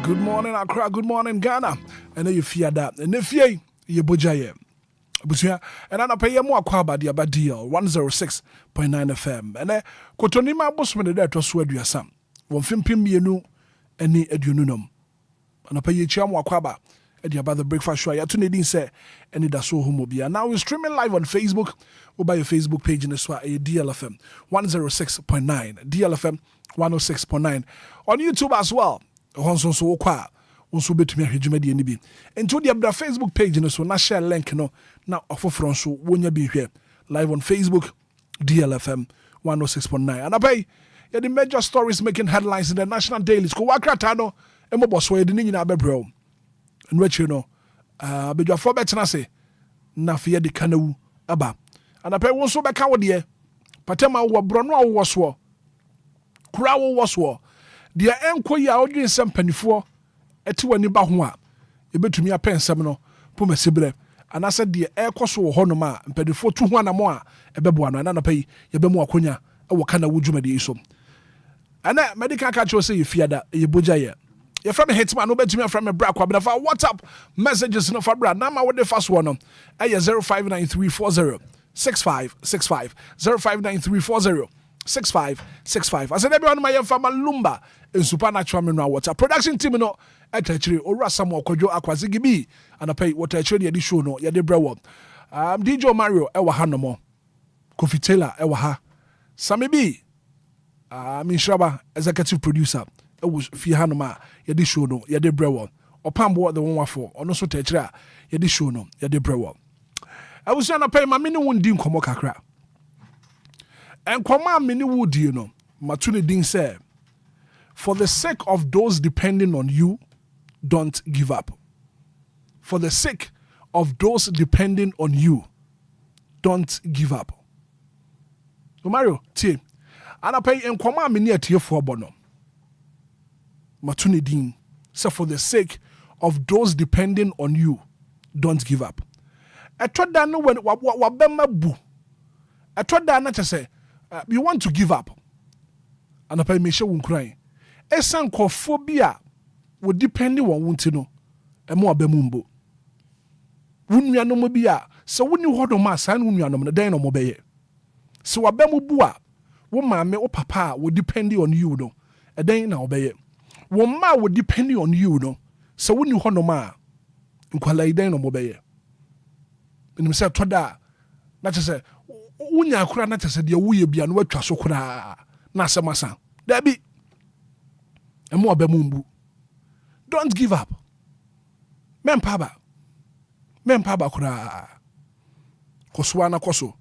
Good morning, Accra. Good morning, Ghana. And you fear that. And if you bojaye. Busia, and I pay more quaba the Abadio 106.9 FM. And Cotonima Bosman there to swear your son. One film you any edunum. And I pay you cham quaba at the about the breakfast show. I tuned in say Anidaso Wɔhɔ. Now we're streaming live on Facebook or by your Facebook page in the SWA DLFM 106.9 DLFM 106.9 on YouTube as well. So kwa unso betumi ahwedwuma de ani bi ento de abra Facebook page no so na share link no na ofoforo so wonya bi hwe live on Facebook DLFM 106.9 and abay the major stories making headlines in the national dailies ko wakrata no emoboso ye de nyina bebrɛ and which you know bedwafo betena se na fe de kanawu aba and abay wonso beka wo de patema wo brono wo so kura wo so de Enquiries a odwen sem panifo eti wani ba ho a ebetumi apensem no pomasibre anase de ekoso wo honom a mpanifo tu ho anamo a ebebo ano na pai yebemu akonya e wo kana wudwumade iso ana medical catch say yefiada ye bojaye ye from Hitman no betumi from bra kwa bena fa WhatsApp messages no fa bra na ma wo de fast one no e 059340 6565 059340 6565. I said everyone my fama Lumba in supernatural mineral water. Production team no actually ora samo kwadwo akwazigi bi and I pay what actually the show no ya de brewo. DJ Mario ewa ha no mo. Kofi Taylor ewa ha. Sami B Minshaba executive producer e was fi ha no ma ya de show no ya de brewo. Opambo the one for ono so techre ya de show no ya de brewo. I was na pay ma me no wundi nkomo kakra. And Kwama mini wood, you know, Matuni Ding said, for the sake of those depending on you, don't give up. For the sake of those depending on you, don't give up. So Mario, T. And I pay and Kwama mini at you for bono. Matuni Ding said, for the sake of those depending on you, don't give up. I tried that no when wabema bu. I tried that not to say, you want to give up. And I me sure won't cry. Esan kophobia would depend on wuntino. E mo abemumbo. Wunya no mobia. So when you hold on my son, wunya no den no mobeye. So abemu bua. Wo mame o papa would depend on you no. E den na obeye. Wo ma would depend on you no. So when you hold on ma. Nkwala den no mobeye. And himself toda. Not to say unya akura na tese de wuye bia no watwa so kura na asemasa da bi emo abamumbu. Don't give up. Mempaba kura koswa na koso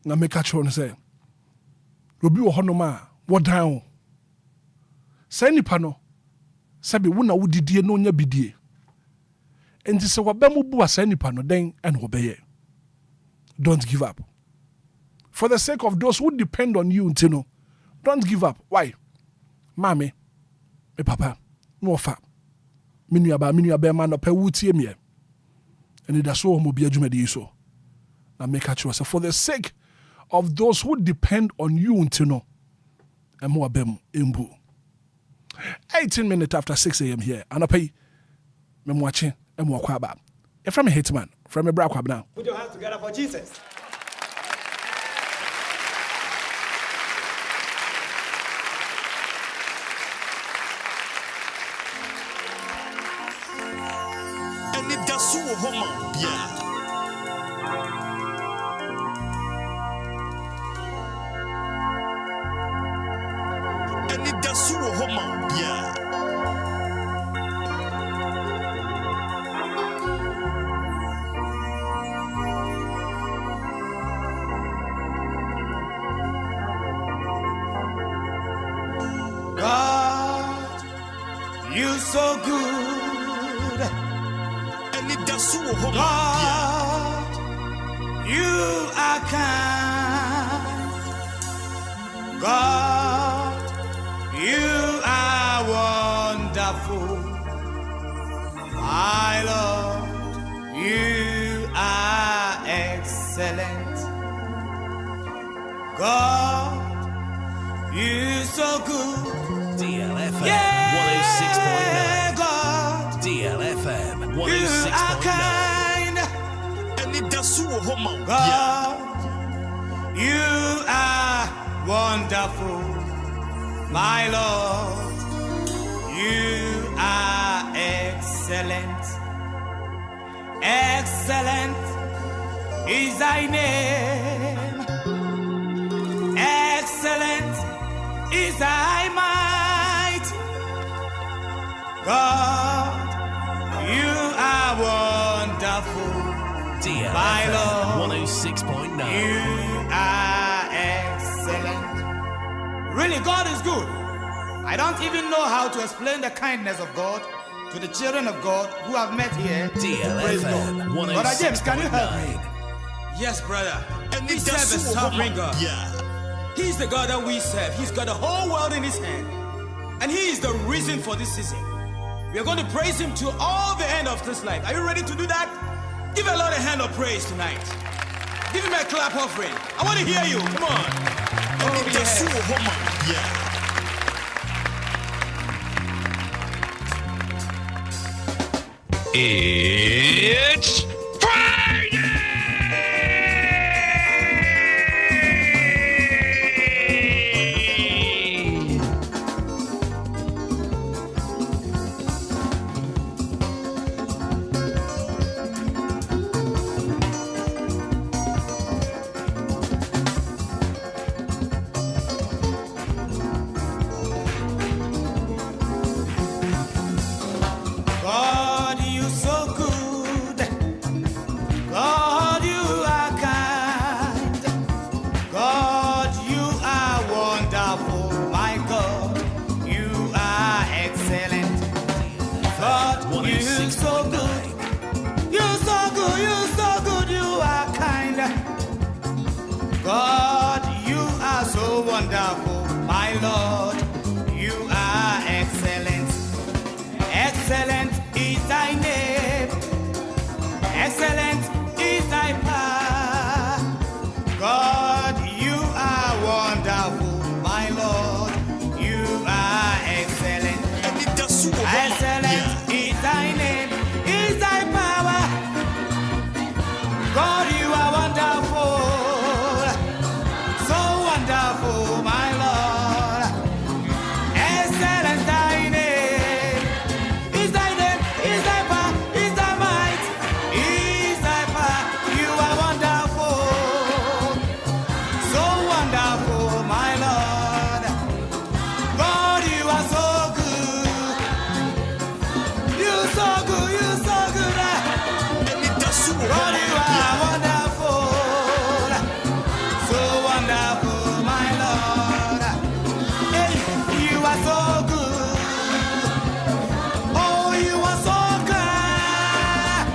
na meka chon say obi wo hono ma wo dan say nipa no sabe wo na wodidie no nya bidie enti se wabamubu asa nipa no den en obeye. Don't give up. For the sake of those who depend on you, Ntino, don't give up. Why? Mami, me papa, no fa. Minu man pe wutie me. Anidaso Wɔhɔ bi adwuma de so. Na make a choice. For the sake of those who depend on you, Ntino, emo abem embu. 18 minutes after 6 a.m. here. And I pay me watching emo kwaba. If I'm a Hitman, from a bra kwab now. Put your hands together for Jesus. Anidaso Wɔhɔ Obia. Anidaso Wɔhɔ Obia. You so good. Anidaso Wɔhɔ God, you are kind. God, you are wonderful. My Lord, you are excellent. God, you so good. DLFM Yeah. 106.9 you are wonderful. My Lord, you are excellent. Excellent is thy name. Excellent is thy might. God, you are wonderful. My Lord, 106.9. you are excellent. Really, God is good. I don't even know how to explain the kindness of God to the children of God who have met here. Praise God. DLFM Brother James, can you help me? 106.9. Yes, brother. We Anidaso serve a sovereign God. Yeah. He's the God that we serve. He's got the whole world in his hand. And he is the reason for this season. We are going to praise him to all the end of this life. Are you ready to do that? Give a Lord a hand of praise tonight. Give him a clap offering. I want to hear you. Come on. Oh, yes. Anidaso Wɔhɔ. Yeah. It's Friday! God, you so good. God, you are kind. God, you are wonderful. My God, you are excellent. God, you so good. You so good, you so good, you are kind. God, you are so wonderful. My Lord, you are excellent. Excellent is thy name. Excellent is thy power. God, you are wonderful. My Lord, you are excellent. Anidaso Wɔhɔ. Excellent is thy name, is thy power. God, you are wonderful. So wonderful, my Lord. Excellent thy name. Is thy name, is thy power, is thy might, is thy power. You are wonderful. So wonderful, my Lord. God, you are so good. You so good, you so good. Anidaso God, Wɔhɔ. you are wonderful. So wonderful, my Lord. Hey, you are so good. Oh, you are so kind.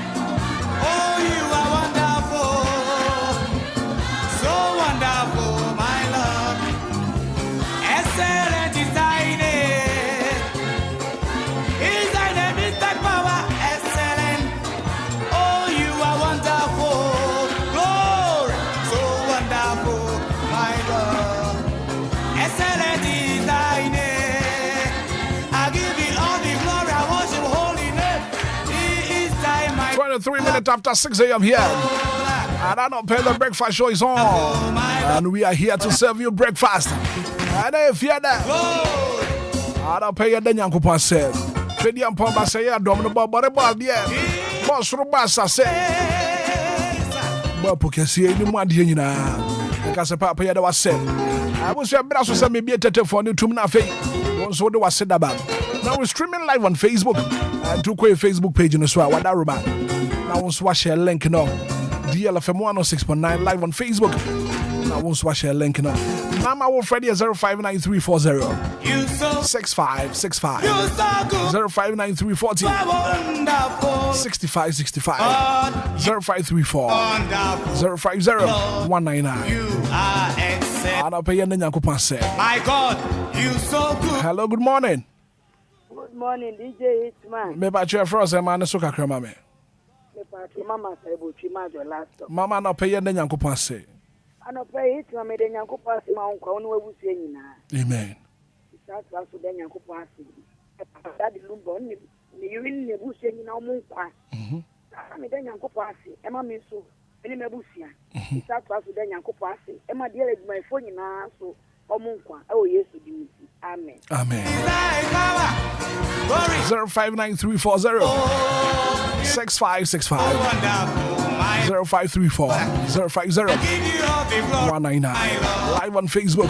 Oh, you are wonderful. So wonderful, my Lord. Excellent is thy name. Is thy name, is thy power. Excellent. Oh, you are wonderful. Glory. So wonderful, my God. Excellent is thy name. I give you all the glory. I worship holy name. He is thy might. 23 minutes after 6 a.m. here. And I don't pay the breakfast show is on. Oh, my God. And we are here to serve you breakfast. And if you're there, Glory. I don't pay your Danyanko said. Fedi and Pomba say, yeah, Domino Bobble, yeah. Boss Robassa said, Well, Pocassi, any more dinner. Because a papa had was said. I was your brother, so maybe a tete for new to Mnafe. Once what was said about. Now we're streaming live on Facebook. And to quay Facebook page in the swag. What that robot. Now once wash a link now. DLFM 106.9 live on Facebook. Now once wash a link now. Mama will Freddy at 059340 You so 6565 you so good. 059340 You are wonderful. 6565 God, 0534 wonderful. 050 199. You are excellent. I'll pay you Nyanko said. My God, you so good. Hello, good morning. Good morning, DJ Hitman. Me ba che froze man so kakra ma me. Me party mama say bo twi ma jo last stop. Mama na pay you Nyanko say. Ano pay Hitman me de Nyankopɔn ase ma nkwa ono abusu nyina. Amen. Isa so de Nyankopɔn ase. That the Lumba ne yiri ne abusu nyina o mu nkwa. Me de Nyankopɔn ase. E ma me so Many Mabusia. Start to ask the Yankopasi. Emma dear, my phone in our so Omunkwa. Oh, yes, amen. Amen. 059340 6565 0534 050 199 live on Facebook.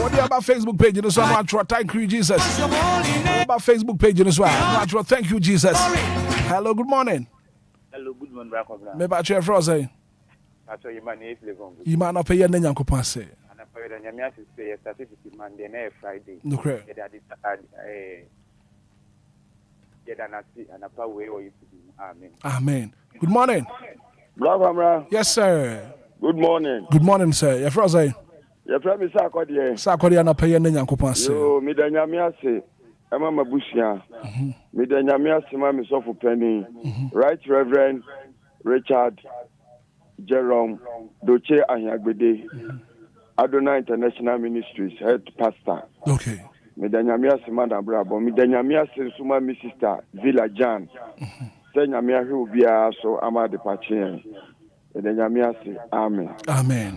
What do you about Facebook page in this one? Thank you, Jesus. What about Facebook page in this one? Thank you, Jesus. Hello, good morning. Hello, good morning, Bracobra. Me ba che froze. Aso you man is living. You man up here na Nyankopon se. And I pray that Nyamia say certificate Monday na Friday. No cre. And a power way or you to do. Amen. Amen. Good morning. Bracobra. Yes, sir. Good morning. Good morning, sir. You froze. Your friend Sakodi. Sakodi na pay na Nyankopon se. Yo, me da Nyamia se. Emma Mabusia. Me da Nyamia se ma me so for penny. Right Reverend Richard Jerome Doche Ahiagbede. Adonai International Ministries head pastor. Okay. Me da Nyamia se ma da brabo. Me da Nyamia se suma mi sister Villa Jan. Say Nyamia hu bia so ama de pache. Me da Nyamia se amen. Amen.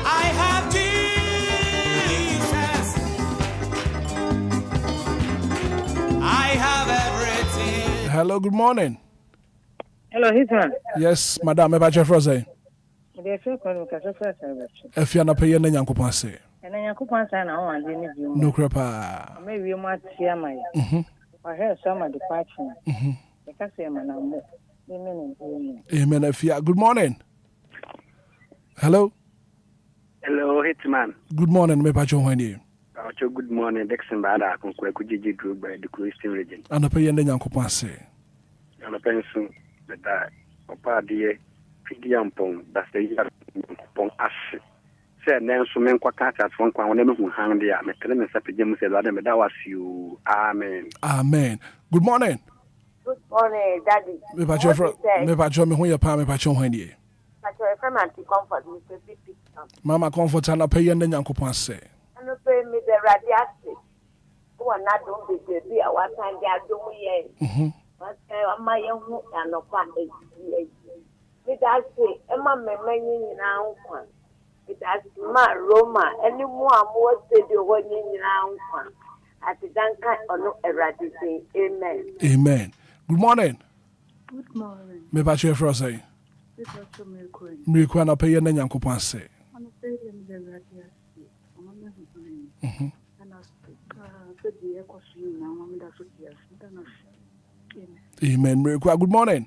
I have Jesus. I have everything. Hello, good morning. Hello, Hitman. Yes, madam, me ba che froze. The first one was a first service. If you na pay na Nyankopon se. And then Yakupan San, I want to you. No crepa. Maybe you might see my. I heard some of the patching. The Cassian and Amen. Amen. If you good morning. Hello. Hello, Hitman. Good morning, me ba che when you. Good morning, Dixon Bada, Kujiji group by the Christian region. And na pay na Nyankopon se. And a pencil that Opa dear, Pidiampong, that's the year Pong Ash. Said Nancy Menquacat from Quanam who hung there. I'm telling myself, Jim said, that was you. Amen. Amen. Good morning. Good morning, Daddy. Me ba che me when you pa me ba che when you. But your friend anti comfort, Mr. Pipi. Mama comfort na pay na Nyankopon se. And pay me the radiative. Who are not doing the baby, I want time they are doing. But my young and no part. It has say, Emma Memani now. It has my Roma, any more said you were in now. At the Duncan or no eradicating. Amen. Amen. Good morning. Good morning. Me ba che froze. This is to me queen. Me kwa na pay na Nyankopon se. I'm afraid in the radiation. And I said the echo swing now. I'm that's what yes. Amen. Me kwa good morning.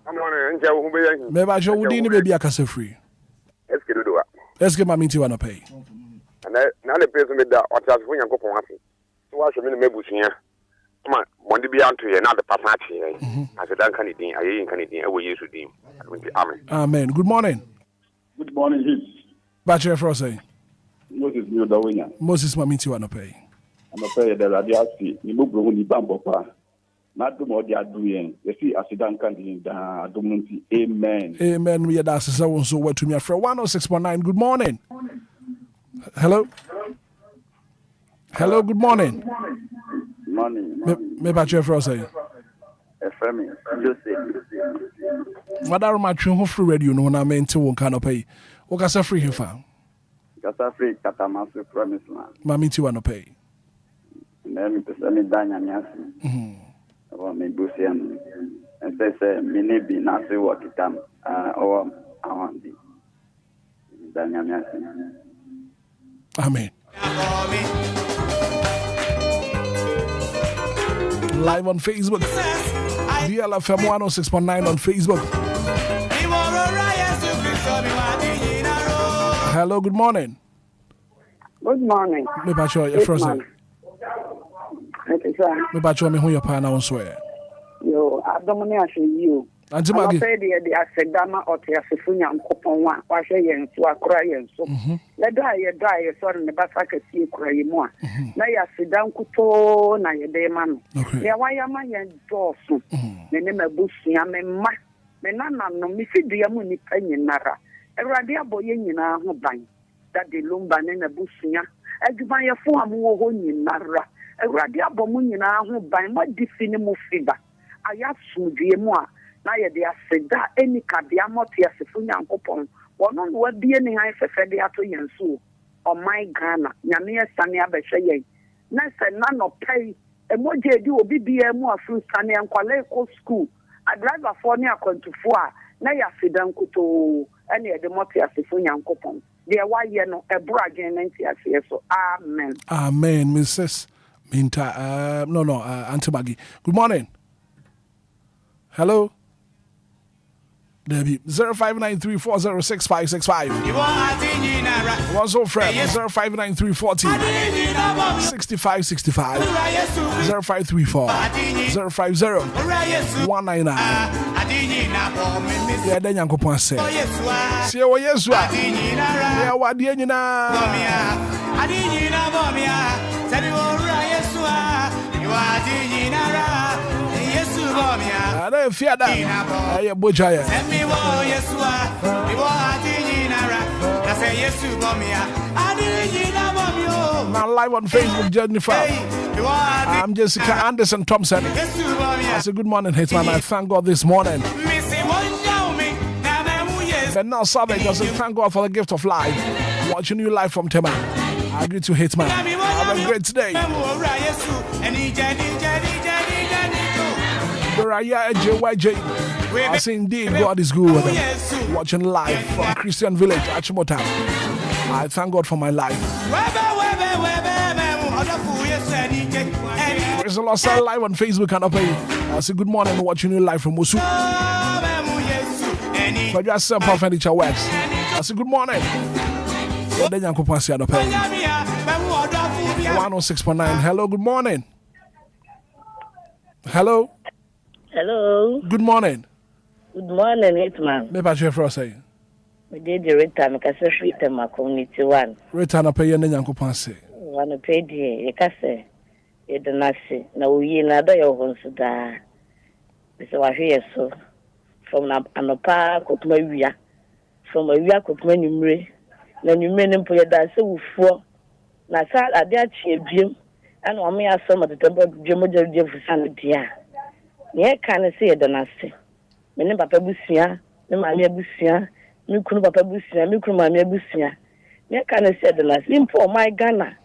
Good morning. Nja wo be Me ba che wudi ni baby akase free. Eske do wa. Eske ma minti wana pay. Na le peso me da otasfo Nyankopon ase. So wa hwe me na mebusia. Come on, be on to you, not the Passachi. I said, I can't eat, I ain't eat, I will use with him. Amen. Amen. Good morning. Good morning, Hits. Bachelor Frosty. Moses knew the winner. Moses Mamiti wanna pay. I'm afraid that I see you move only bambopa. Not do more they are doing. You see, I sit down candy. Amen. Amen. We are that's so what to me for 106.9. Good morning. Hello. Hello. Good morning. Morning. Me Bachelor Frosty. FM. What are my true free radio? No, I mean to one kind of pay. What can I free him for? Free Catamasu promise land. Mamiti wanna pay. Then to send me down and yes. Or me Busian. And say, me be not say what it am. Or I want the Daniel. Amen. Live on Facebook. DLFM 106.9 on Facebook. Hello, good morning. Good morning. Me bacho your first name. Me bacho me who your pa na swear. Yo, I don't know you. Auntie I'm Maggie. afraid the Asedama or Tiasifunya and Kopon, wash yen to a crying. So let die, so in the Basaka see cry more. Now you sit down kuto na ye day man. Yeah, why am I in Dawson? The name of Bushi, I mean, Menana no Missy Diamuni Penny Nara. A radia boy in our home that the Lumba and a Bushia. As you buy a form more in Nara. A radia bomun in our home by what definitive fever. I ask you, dear moi. na ye de aseda eni kabia mote asefo nyankopon wono no wadie ne han fefe de ato yenso o my Ghana nyame esane abehwe yen na se na no pay emoje di obi bia mu afru sane enkwale ko school a driver for ne akontufo a na ya sedan kuto ene de mote asefo nyankopon de wa ye no ebro adwen nti ase so amen Amen, Mrs. Minta. No, Auntie Maggie. Good morning. Hello. Debbie 0593406565. What's up, friend? 0593406565. 0534 Yeah, then Yanko Ponce. See what yes, yeah, what the end I don't fear that. I am Bojaya. Now live on Facebook, Jennifer. I'm Jessica Anderson Thompson. I say good morning, Hitman. I thank God this morning. But now Savage, I say thank God for the gift of life. Watching you live from Tema. I agree to Hitman. Have a great day. I say indeed God is good. Watching live from Christian Village, Achimota. I thank God for my life. Praise the Lord, sir, live on Facebook and up here. I say good morning, watching you live from Musu. But you are some furniture works. I say good morning. Then you can pass it up here. 106.9. Hello, good morning. Hello. Hello. Good morning. Good morning, Hitman. Me patch for say. We did the return because we return my community one. Return up here then yanko pass. One pay the e ka say e de na se na we na do your hon so da. Be say wa hwe so from na anopa kotuma wia. From wia kotuma numre. Na numre ne mpo ye da se wufuo. Na sa ade a chi ebiem. Ana o me aso ma tetempo dwemo dje fusan dia. Ne kan se e de na se. Me ne papa busia, me mama busia, me kunu papa busia, me kunu mama busia. Me kan se de na se mpo my Ghana.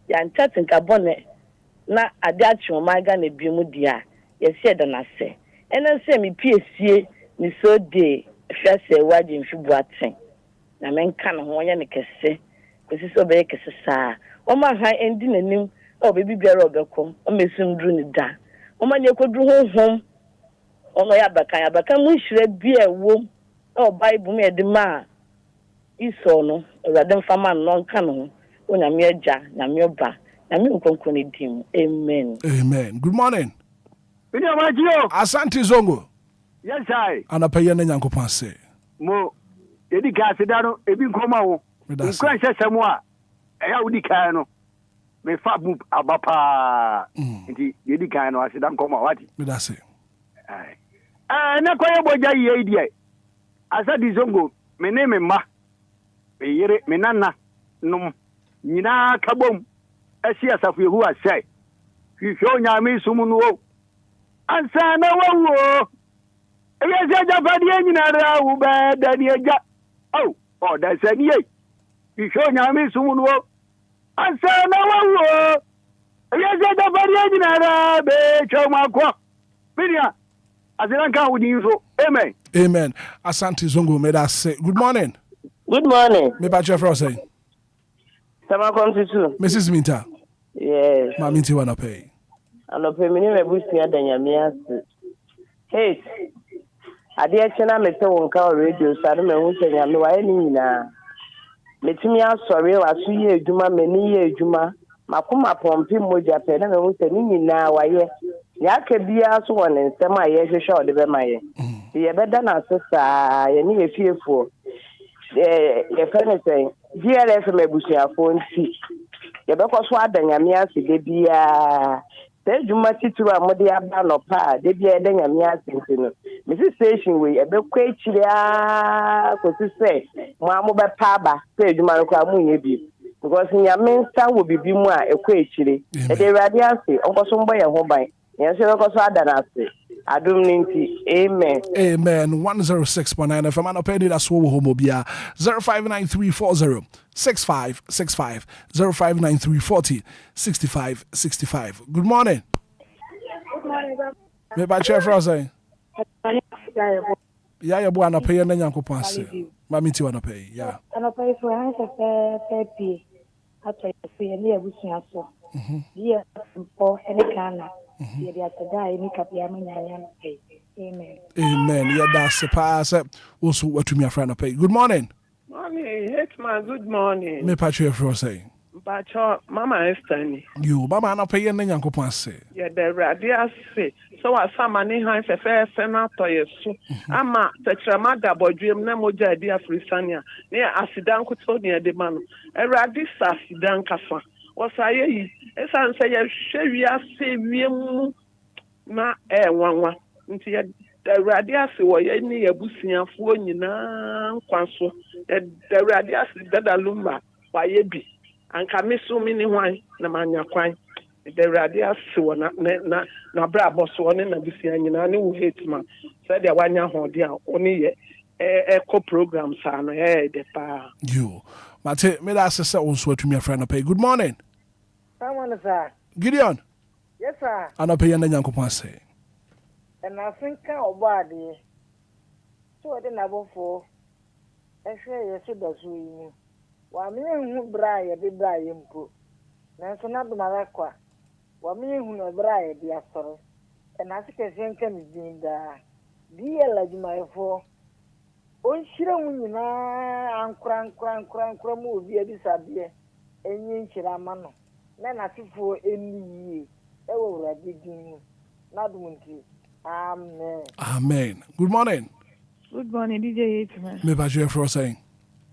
Ya nchat nka bone na ade a chi my Ghana biemu dia. Ye se de na se. Ena se me piesie ni so de hwa se waje mfibu aten. Na men kan ho ye ne kese. Kwesi so be kese saa. O ma ha endi nanim o be bibiara obekom. O mesum dru ni da. O ma ne kodru honhom. Ono ya baka mu hire bia wo o Bible me de ma iso no ewade mfama no nka no onyame agya nyame oba nyame nkonko ne dim amen. Good morning. Bini amajio Asante Zongo. Yes I Anapaye na nyankopon se mo edi gas da no ebi nkoma wo nkran hesem a eya wudi kan no me fa bu abapa nti edi kan no aseda nkoma wati me da se na kwaye boja yi die asa di Zongo me ne me ma me yere me nana num nyina kabom asi asafu yehu asai hwehwe onyame sumu no ansa na wawo eya se japadi nyina ra wo ba dani eja oh da sani ye hwehwe onyame sumu no ansa na wawo eya se japadi nyina ra be chomakwa bidia Azilanka udinfo. Amen. Amen. Asante Zongo made us say good morning. Good morning. Me ba chef say. Sama kontitu. Mrs. Minta. Yes. Ma Minti wana pay. Ano pe mini me busi ya danyame ase. Hey. Ade a chena me se wonka radio sare me hu senya me wa ni nyina. Metimi asore wa so ye adwuma me ni ye adwuma. Makoma pompi moja pe na me hu se ni nyina wa ye. Ya ke bia so won nsem a ye hwehwe o de be maye ye beda na sesa ye ni efiefo ye fene sen DLFM abusuafo nti ye be ko so adanyame ase de bia se djuma tituru amode aba no pa de bia adanyame ase nti no Mrs. Station we e be kwa ekire a ko si se mo amo be pa ba se djuma no kwa mo ye bi because nyame nsa wo bibi mu a e kwa ekire e de radiance onko so mbo ye ho ban. Yes, you go so adanase. Adum ninti. Amen. Amen. 106.9 FM. And Anidaso Wɔhɔ Obia. 05934 6565 05934 6565. Good morning. Good morning, Bob. Me ba chair for say. Yeah, you bo anapay na Nyankopon ase. Ma mi ti wanapay. Yeah. Anapay for an pe atwa fe ni abusua so. Dia for any kana. Dia dia tada ni kapia manyanya pe. Amen. Amen. Yeah, that's the pass. Also, what to me a friend pay. Good morning. Morning, Hitman. Good morning. Me pa chair for say. Pacho, Mama Esther. You, Mama, na pay na Nyankopon ase. Yeah, the radio say. So I saw my name has a fair senator. So ama tetramada bodrim na moja dia frisania. Near Asidan Kutonia de man. A radisa Sidan Kafa. Was I ye? As I say, Sherry, say, na one. Into the radias were any abusia for na Quanso. The radias that a Lumba, why ye be. And Camiso mini wine, na mania quine. The radias were na brabo swan in a busian, who hates man. Said the 1 year hold down, only a co program, son, the pa. You, Mate, me that's a also to me a friend pay. Good morning. Someone, sir. Gideon. Yes, sir. And I pay na Nyankopon ase. And I think our body. So I didn't have for. I say, yes, it does. Wame hu brae be brae mpo na so na do marakwa wame hu no brae bi asoro e na se kese nka mi din da bi elajumafo on hira mu nyina ankran mu obi abi sabie enyi nchira ma no na sifo eni e wo wurade din na do nti amen. Amen. Good morning. Good morning, DJ Hitman. Me ba chair for saying.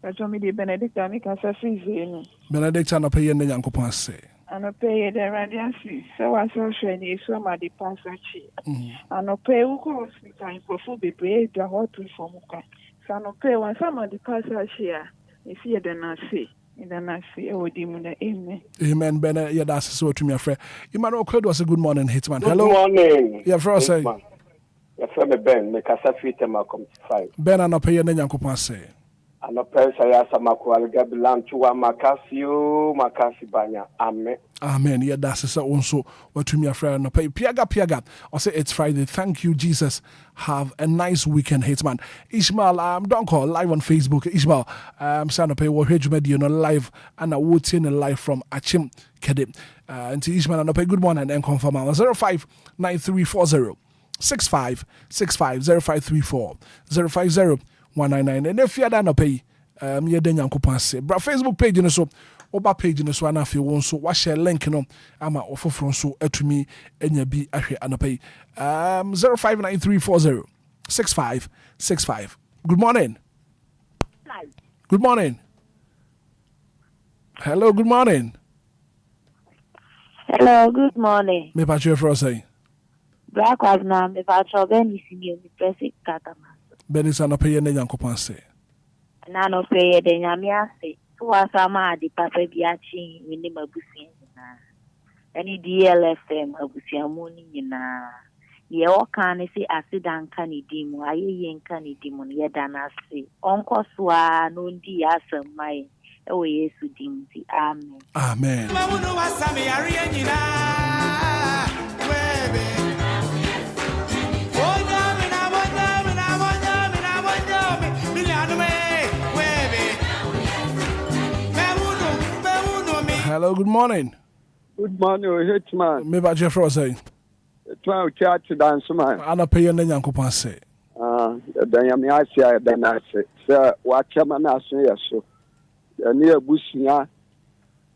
Pacho me Benedict ani kasa fizi Benedict na pay na Nyankopon ase. Anopeye the radiasi so was so sheni so ma di pasachi. Anopeye uko hospital impofu bebre da hotu fomuka. So anopeye wan sama di pasachi a isi ye na se. Ida na se e wodi mu na amen. Amen. Ben yeah that's so to me a friend. Emmanuel Code was a good morning Hitman. Good Hello. Morning. Yeah for say. Yeah for me Ben me kasa fit ma come 5. Ben anopeye na Nyankopon ase. Anopesa ya samako algabilan chuwa makasi banya. Amen. Amen. Yeah, that's so also what to me a friend no pay. Piaga. I say it's Friday. Thank you, Jesus. Have a nice weekend, Hitman. Ishmael, don't call live on Facebook. Ishmael, son of pay what you know live and I would see live from Achim Kede. And to Ishmael and pay good morning and confirm 059340 6565 0534 050 199. And if you're done pay, you're then Yankopon ase. But Facebook page you know so. Oba page no so ana fe won so wa share link no ama ofoforo so atumi enya bi ahwe anapay 059340 6565. Good morning. Good morning. Hello, good morning. Hello, good morning. Me pa chwe for say. Black was na me pa chwe ben isini mi presi katama. Ben is anapay na Yankopon ase. Na no pay de nyame ase. Wasama di papa biachi wini mabusi na any DLFM abusi amoni na ye oka ne si asidan kanidimu ayeye nkanidimu ye danasi onko soa no ndi asamai e wo Yesu dimti amen. Amen. Hello, good morning. Good morning, Hitman. Me ba Jeff say. Twa chat dance man. Ana pay na Nyankopon say. Da yame asia da na se. Se wa chama na so yeso. Ne abusia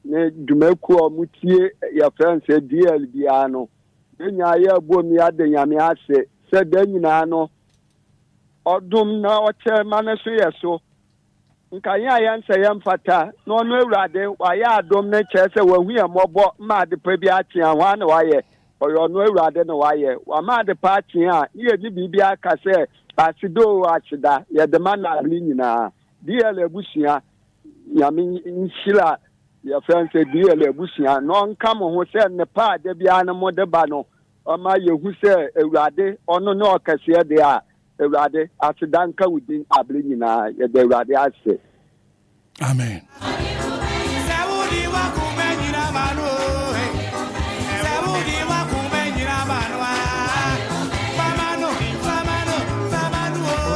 ne dumeku omutie ya friends DL bia no. Nya ya bomi ade yame ase. Se da nyina no. Odum na o chama na so yeso. Nka ya nse ya mfata no no ewrade wa ya adom na chese wa hu ya mobo ma de pa bi achi anwa na wa ye oyo no ewrade na wa ye wa ma de pa achi a ye ni bibia aka se asido achida ye de man na nyina DL ebusia ya mi nshila ya France DL ebusia no nka mo ho se ne pa de bia na mo de ba no Ama yehu se Ewurade ono no okase de a Ewurade asidanka within abli nyina ye de Ewurade ase. Amen.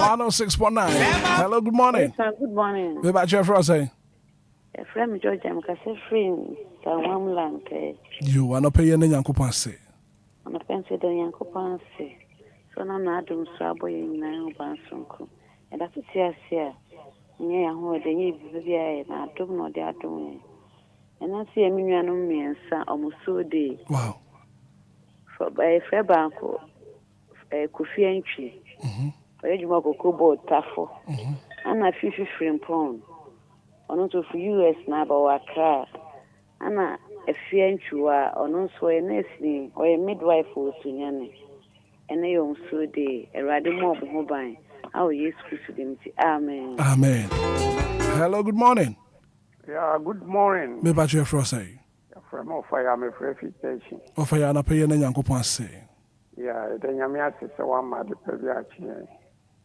Hello, 6.9. Hello, good morning. Yes, good morning. What about your friend say? A friend George, I'm friend. You are not paying any Yankopon say. I'm a fancy the Yankopon say. So now I'm doing trouble in my own. And that's it, here. Yeah, who the year and I don't know they are doing. And I see a million of me and son almost so day. Wow. For by a fair banco, a coffee entry. You go board tafo. And I 50 frame pound. On to for US now about Accra. And a fiend you are on also a nursing or a midwife for Sunyane. And they own so day a radical mob mobile. How yes, Christian. Amen. Amen. Hello, good morning. Yeah, good morning. Me about your friend say. From Ofaya, I'm a reputation. Ofaya, na paying any Yankopon say. Yeah, then Yamia says one mad Peviachi.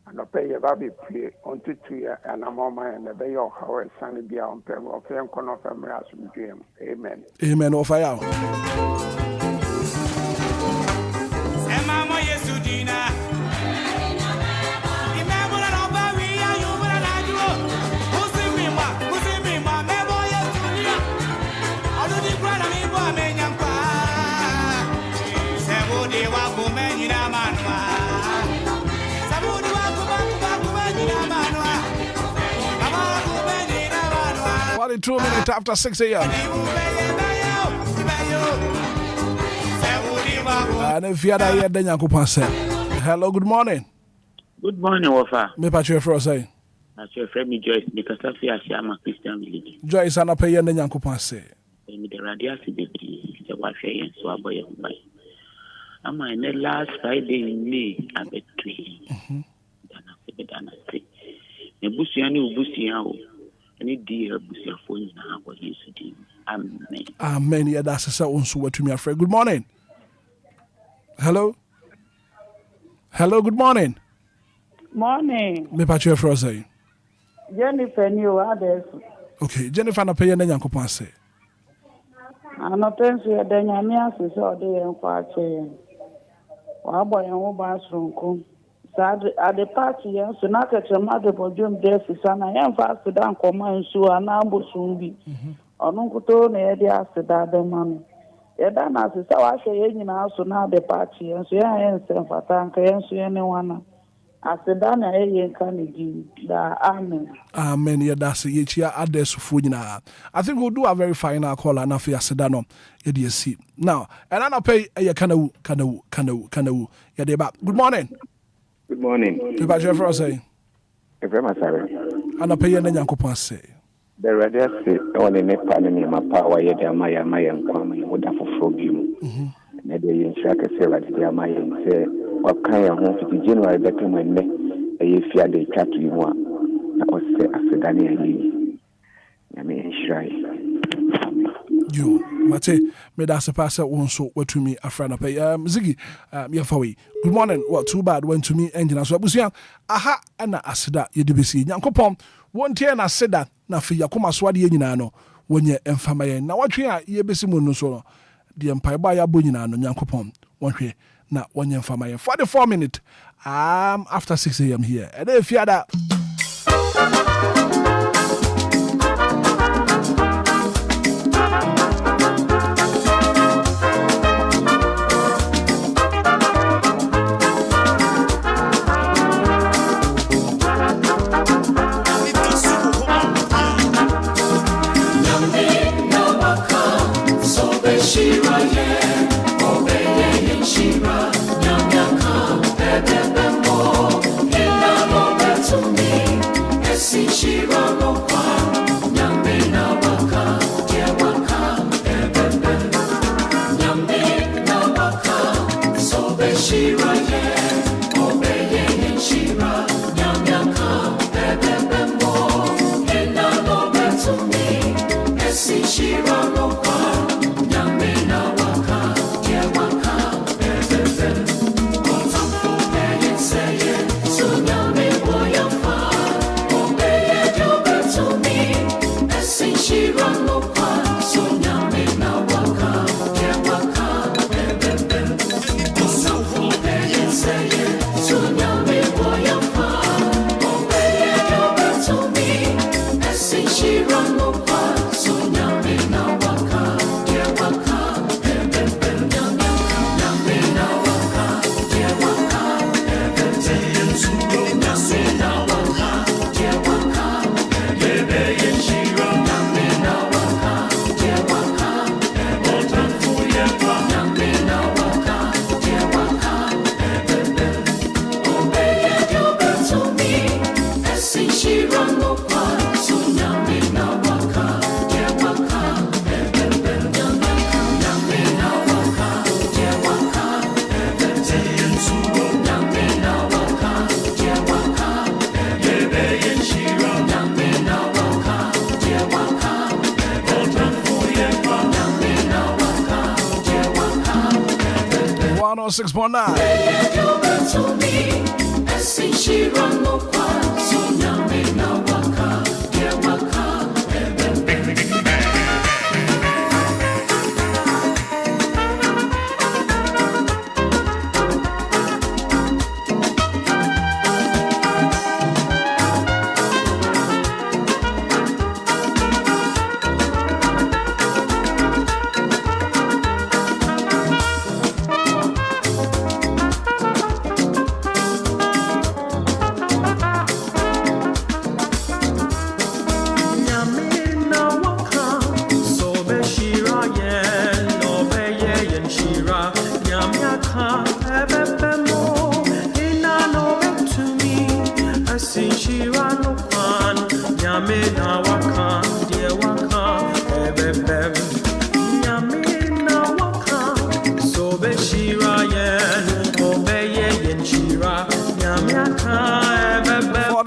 And I pay a baby play on 2 years and I'm on my and the bay of how a sunny be on pen of young corner of a mirror dream. Amen. Amen. Ofaya. What 2 minutes after 6 a.m. And if you are here, then you say, hello, good morning. Good morning, Wafa. Me patch your friend say. That's your friend me Joyce because I feel I am a Christian religion. Joyce and I pay you then you say. Me the radiasi baby, the wife and so I boy by. Am I in the last Friday in May? I bet 3. Then I say, me busiani ubusiao. Any dear busia phone now what you do. Amen. Amen. Yeah, that's a sound so to me, afraid. Good morning. Hello. Hello, good morning. Morning. Me patch your friend say. Jennifer knew others. Okay, Jennifer na pay you then you say. I'm not pensing that Danyamia is all day and party. Well, boy, and bathroom. Sad at the party, so not at your mother for Jim Dresses, and I am fast down command so an ambush soon be. On Uncle Tony, Eddie asked the man. Then as is how I say, in house so now the party, and so I answer for thank you, anyone. As the Dana A. Kennedy, the Amen. Amen. Yeah, that's it. Yeah, address food. I think we'll do a very final call and after Sedano, EDC. Now, and I'll pay a canoe. Yeah, they back. Good morning. Good morning. You about your friend say? And I'll pay any Yankopon say. The radiasi on the Nepal and my power, yet the Maya and Kwame would have for you. And they in Shaka say that the Maya say, what kind of home to January better when if you had a chat to you one. That was Asedani. I mean, shy. You, Mate, me that's a passer also what to me a friend of pay. Ziggy, yeah, good morning. What too bad went to me engine so was young. Aha, and I said that you did see Yankopon. One tear and I said that na for Yakuma Swadi Yanano when you're infamous. Now what you are, ye besimun so the empire by a bunyan Yankopon. One way, now 1 year for my 44 minutes. After 6 a.m. here. And if you are that. 106.9.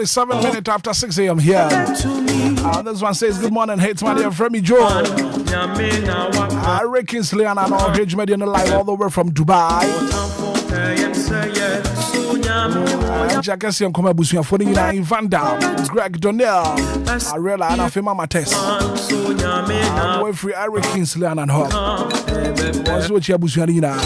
Seven minutes after 6 a.m. here. This one says, good morning, Hitman here from me, Joe. Rick Kinsley and all Rage Media live all the way from Dubai. Jackass and Kuma Busia for the Van Dam, Greg Donnell, Arella and Afima Mates. Away free Rick Kinsley and Hop. What's what you're Busianina?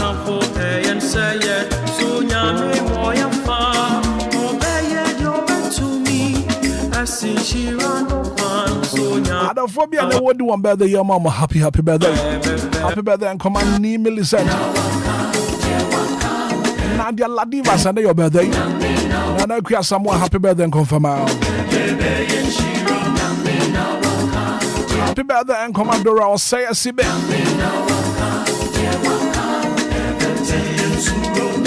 Adophobia, they would do one better, your mama. Happy birthday. Happy birthday, and come on, Millicent. Nadia Ladiva, Sunday, your birthday. And I create someone happy birthday and confirm out. Happy birthday, and Commandora, or say a Sibe.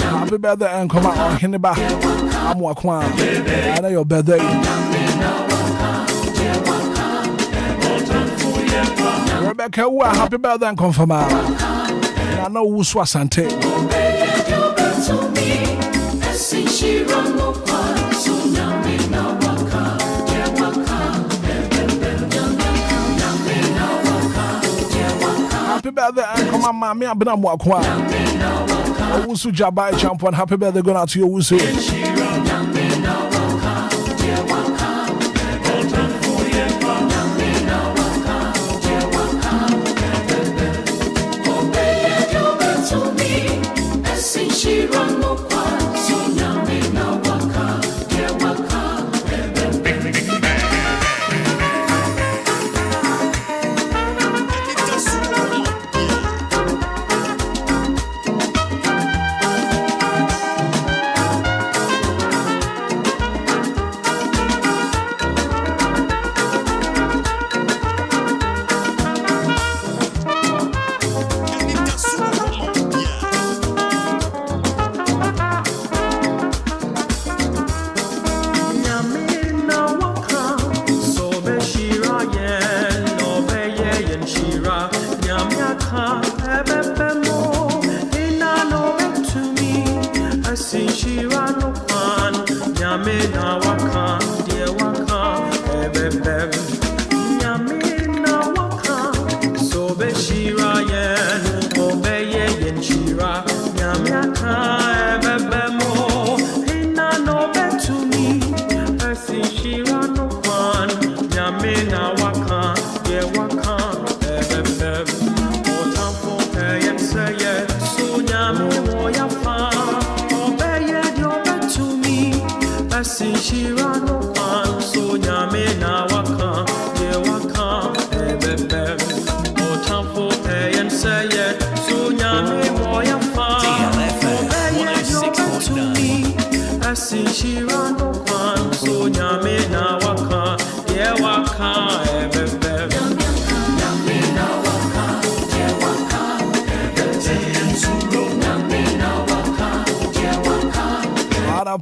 Happy birthday, and come on, Hiniba. I'm Wakwan. I know your birthday. Rebecca, happy birthday and confirm. I know who's Wasante. Happy birthday and come on, Mammy. I've been on Wakwan. Wusu Jabai champion. Happy birthday going out to your Wusu.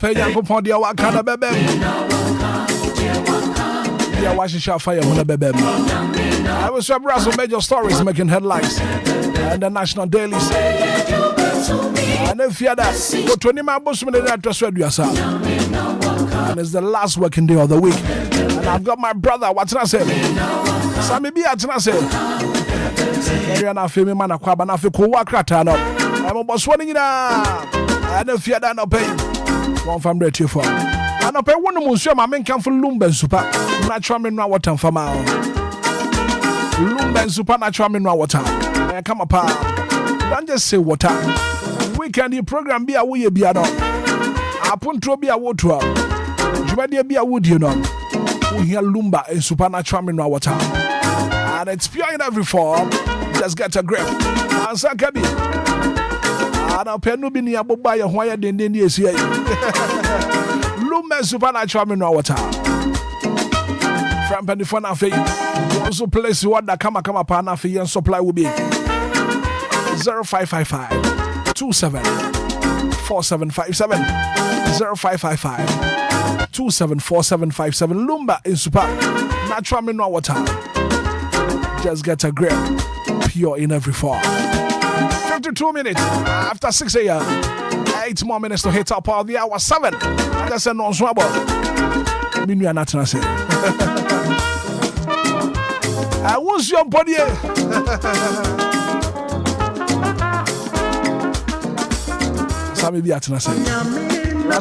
Pay upon the Wakanda Bebe. Yeah, watch the fire on the Bebe. I was some Russell major stories making headlines and the national dailies. And if you're that, go 20 my bushman in that to yourself. And it's the last working day of the week. And I've got my brother, what's I say? Sammy B, what's I say? You're not feeling man, a crab, and I feel cool. I'm boss one in and if you don't pay one from the two for. And I pay one of Monsieur, my men come for Lumba and Super. Natural mineral water for my Lumba and supernatural mineral water. I come apart. Don't just say water. We can the program be a way be a dog. I put to be a water. You be a wood, you know. We hear Lumba and supernatural mineral water. And it's pure in every form. Just get a grip. Answer Kabi. I don't pay no be a buy a wire than years here. Lumba supernatural mineral water. From Penifona Fay. Also place what that come upon a fee and supply will be 0555 27 4757 0555 274757. Lumba in super natural mineral water. Just get a grip, pure in every form. 52 minutes after 6 a.m. 8 more minutes to hit up all the hour 7. And that's a non-swabble. Minuit not to say. I was your body. Sammy be at us.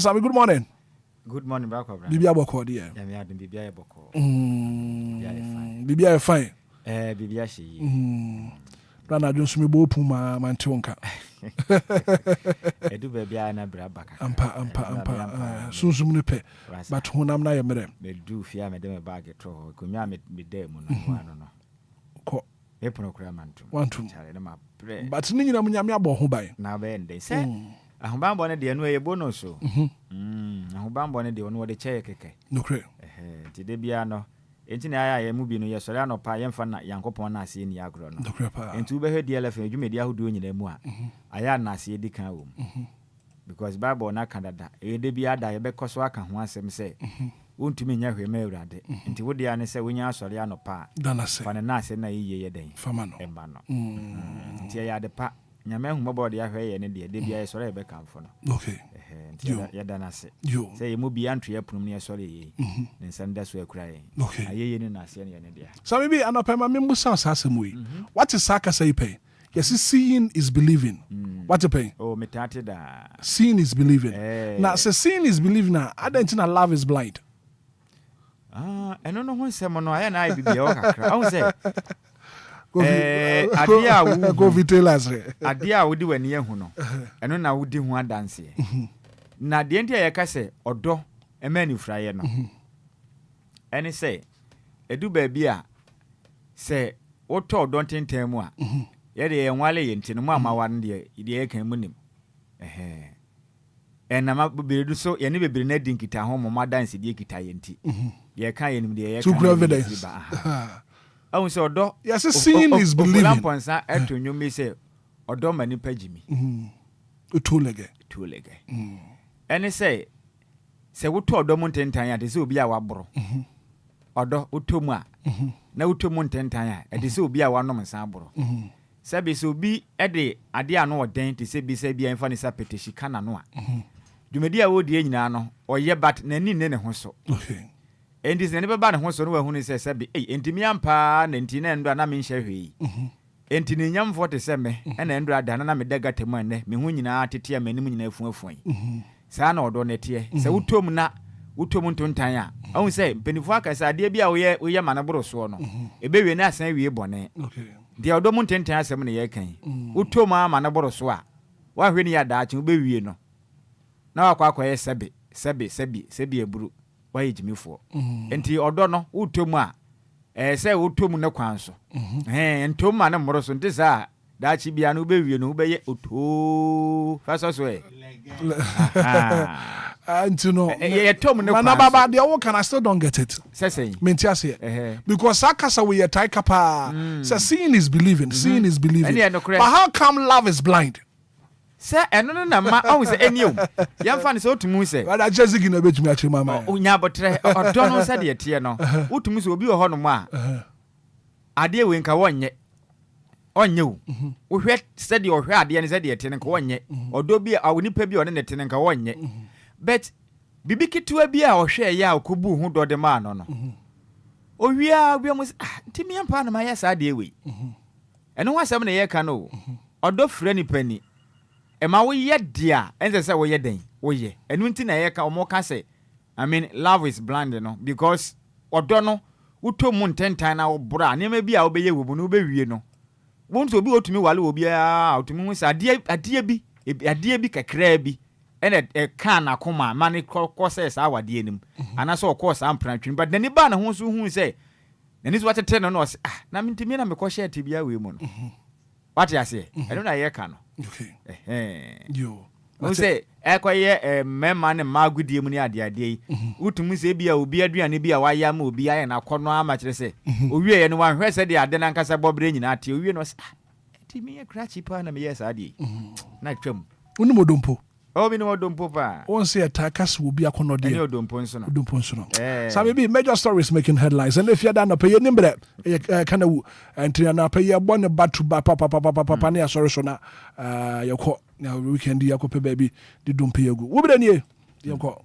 Sammy, good morning. Good morning, Bako. Bibia Boko, dear. Yeah, Bibia Boko. Bibia fine. Bibia she. Rana Jones me bo puma mantonka. Edu baby ana brabaka. Ampa. Sunsun ne pe. But honam na ye mere. Me do fear me dem bag to. Konya me dem no. Ko. Epono kura mantum. Wantum. Chale na ma pre. But ni nyina munyame abo ho ban. Na be ndey se. Ahubambo ne de no ye bonus so. Ahubambo ne de no de che keke. No kre. Ti de bia no. Enti na ya ye mu bi no ye sori anopa ye mfa na yankopon na ase ni agro no. No kre pa. Enti ube he DLFM dwumedi ahodo nyina mu a. Aya na ase di kan wo. Because Bible na Canada e de bia da ye be koso aka ho asem se. Wontumi nya hwe ma Awurade. Enti wo de ane se wonya asori anopa. Dana se. Fa na ase na ye den. Fama no. Emba no. Enti ya de pa nyame ahumabo de ahwe ye ne de bia ye sori e be kamfo no. Okay. Ya dana se. Yo. Say mu bi antwe apunum ne sori ye. Ne nsanda so akura ye. Okay. Ayeye ne na ase ne ye dia. So maybe anapema membu sounds asem. What is saka say pay? Yes, seeing is believing. What you pay? Oh, metate da. Seeing is believing. Now, say seeing is believing. Now, I don't think love is blind. I don't know when someone I and I be the I say. Adia go vitailers. Adia would do any huno. And then I would do one dance here. Na the entire case or do a menu fryer no. And he say, a do baby say, what told don't intend moi. Yede en wale yenti no mama wan de ide kan munim na ma bebedu so ye ne bebere na din kita ho mama dance de kita yenti ye kan yenim de ye kan evidence awun so odo yes seeing is believing lamponsa etonyo me say odo mani pagimi utulege ene say wuto odo mo ntentan ya de say obi a waboro odo utomu a na utomu ntentan a de say obi a wanom nsan aboro Sabi so bi ede ade ano oden te se bi enfa ne sa petishi kana no a. Dwumedi a wodi nyina no oye bat nani ne ho so. Okay. Endi se ne beba ne ho so no wa hu ne se sabi entimi ampa na enti na ndo na me nhye hwe. Enti ne nyamfo te se me na ndo ada na me daga temu ene me hu nyina tete amanim nyina afuafun. Sa na odo ne te se wutom ntontan a. Ahun se penifo aka se ade bi a woye manaboro so no. Ebewie na asan wie bone. Okay. Dia odo mu ntenten asem ne ye kan utoma ama na boro so a wa hwe ne ya daache wo bewie no na wakwa ye sebi eburu wa yejimifo enti odo no utomu a se utomu ne kwan so ntom na moro so ntisa daache bia no bewie no be ye oto faso so Antino, mana baba, the old can I still don't get it. Say, Mintias because Sakasa we a taikapa. So seeing is believing, seeing is believing. But how come love is blind? Sir, and no, ma always any young fan is so to move. But I just give a bit to me, mamma. Unya, but don't know, said yet, you know. Who to miss will be a honor. I dear winka one yet. On you, we had steady or had the answer yet, and one yet, or do be our nippy on the tenant one yet. But bibiki to a beer or share ya kubu who do the man on. Oh, we almost Timmy and Panama, yes, I dear we. And no one 7 year canoe, or do friendly penny. ema wo ye dia ense se wo ye den wo ye enu nti na ye ka omo ka se I mean love is blind no because odo no wuto mu ntentan na wo bra ne ma bi a wo be ye wo bu no be wie no wonto obi otumi wale obi a otumi hu se adie bi kakra bi ene kan akoma mane kose sa awade enim ana so course ampranatwi but nani ba na ho so hu se nani so watete no no na mintimi na mekọ share tibia we mu no what you say I don't know ye ka no okay yo no say ekoye mema ne magudie mu ni ade yi utumu se bia obi aduane bia waya ma obi aye na kono ama kire se owie ye no wan hwe se de ade na nkasa bobre nyina ate owie no timi ye krachi pa na me yes ade na twam unu modompo obi no dompo pa won say attack us will be a kono de odompo nso no so maybe major stories making headlines and if you don't pay nimbre kana wu entry na pay born back to papa na sorry so na yako na weekend yako pe baby di dompo yegu wo be nie yako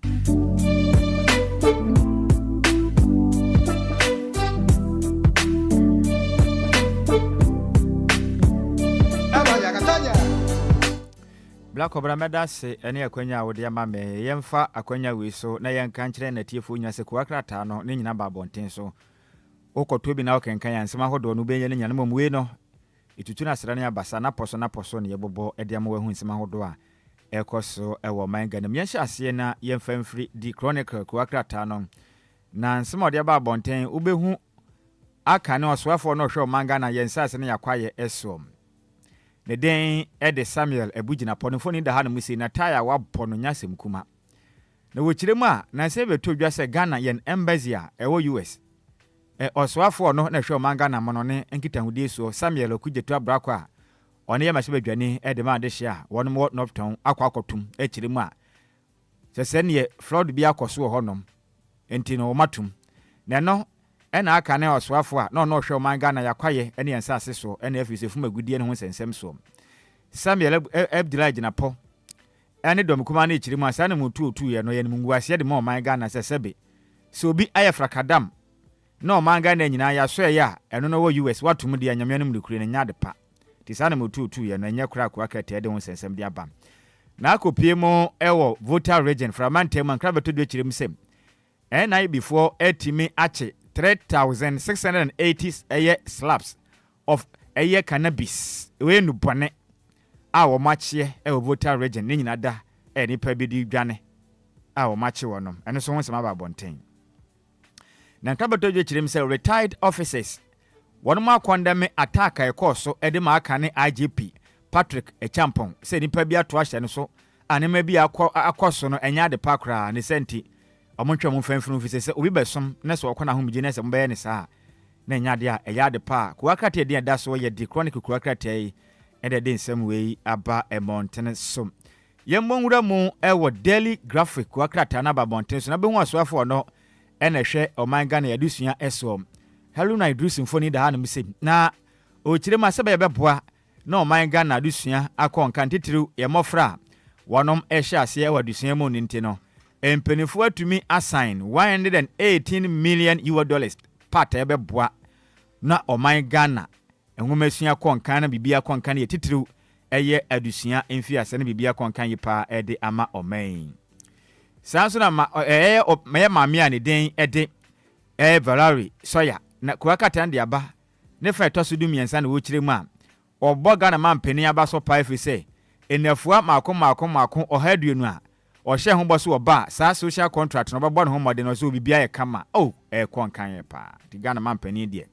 Black Obra medase ene akwanya wode ama me yemfa akwanya we so na yenka nkyere na tiefo nya se kwakra no ne nyina ba bonten so okoto bi na okenkan ya nsema hodo no benye ne nyanam we no itutu na sra ne abasa na poso ne yebobo ede ama wahu nsema hodo a ekoso ewo man ganam yenhye ase na yemfa mfiri di chronicle kwakra no na nsema ode ba bonten ubehu aka ne osoafo no hwe manga na yensa ase ne yakwaye esom ne den ede Samuel ebugina ponfo ni da ha no musi na taya wa pono nyasem kuma na wochiremu a na se beto dwa se Ghana yen embassy a ewo US oswafo no na hwe manga na mono ne nkitahudie so Samuel okujetu abrako a one ye mahye badwane ede ma de hye a won mo Northtown akwakotum echiremu a se ne fraud bi akoso ho nom enti no matum na no ena aka ne oswafo a no hwe manga na yakwaye ene yensa ase so ene afise fuma gudie ne ho sensem so Samuel Abdullah Jinapo ene dom kuma na echiremu asa na mutu otu ye no ye mungu ase de mo manga na sesebe so bi ayefrakadam no manga na nyina ya so ya eno no wo US watum de anyame no mdekure ne nyade pa ti sa na mutu otu ye no enye kura kwa kete de ho sensem de aba na akopie mo ewo voter region framantem ankra beto de echiremu sem ena before etimi ache 3,680 slabs of cannabis we nu bone a wo mache e voter region ni nyina da ni pa bi di dwane a wo mache wonom eno so wonsema ba bonten na nkabato je kirem say retired officers won ma condemn attack e course e ma aka ne IGP Patrick Echampon say ni pa bi ato ahye no so anema bi akoso no enya de pakra ne senti omontwa mo fanfunu fi se obi besom na so okona homgye na se mbaye ne saa na nya de a eya de pa kuakate de da so ye de chronicle kuakate e de nsem we aba e mountain so yemmonwura mu e wo daily graphic kuakate na ba mountain so na be hu asoafo no e na hwe omanga na yadusua esom Haruna Idris mfoni da hanum se na o kire ma se be beboa na omanga na adusua akonka ntitiru ye mofra wonom e hye ase e wadusua mu nti no empenifu atumi assign $118 million part ebeboa na oman Ghana enwomesua konkan na bibia konkan ye titiru eye adusua emfi ase na bibia konkan ye pa ede ama oman sanso na me maame a ne den ede Valerie Soya na kuakata ndi aba ne fa tosudu miensa na wo kiremu a obo Ghana mampeni aba so pa efi se enafua mako ohaduenu a ohye ho boso oba sa social contract no babo no mode no so bibia ye kama konkan ye pa ti Ghana mampani de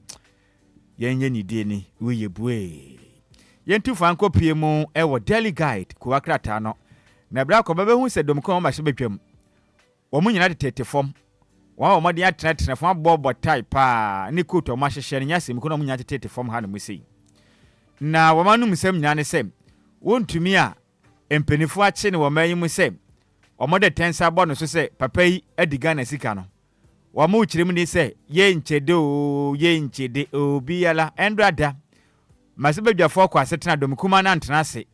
yenye ni de ni we bue yentu fanko pie mu e wo daily guide kuakrata no na bra ko babehu se dom ko ma hye betwam wo mu nyina de tete fom wa mo de atena fom bobo type pa ni koto ma hyehye nya sem ko no mu nya tete fom ha no musi na wo manum sem nya ne sem wontumi a empenifu ache ne wo mayi mu sem omo de tensa bo no so se papa yi adiga na sika no wa mu kirem ni se ye nchede obiala endrada masebedwafo kwa setena dom kuma na ntena ase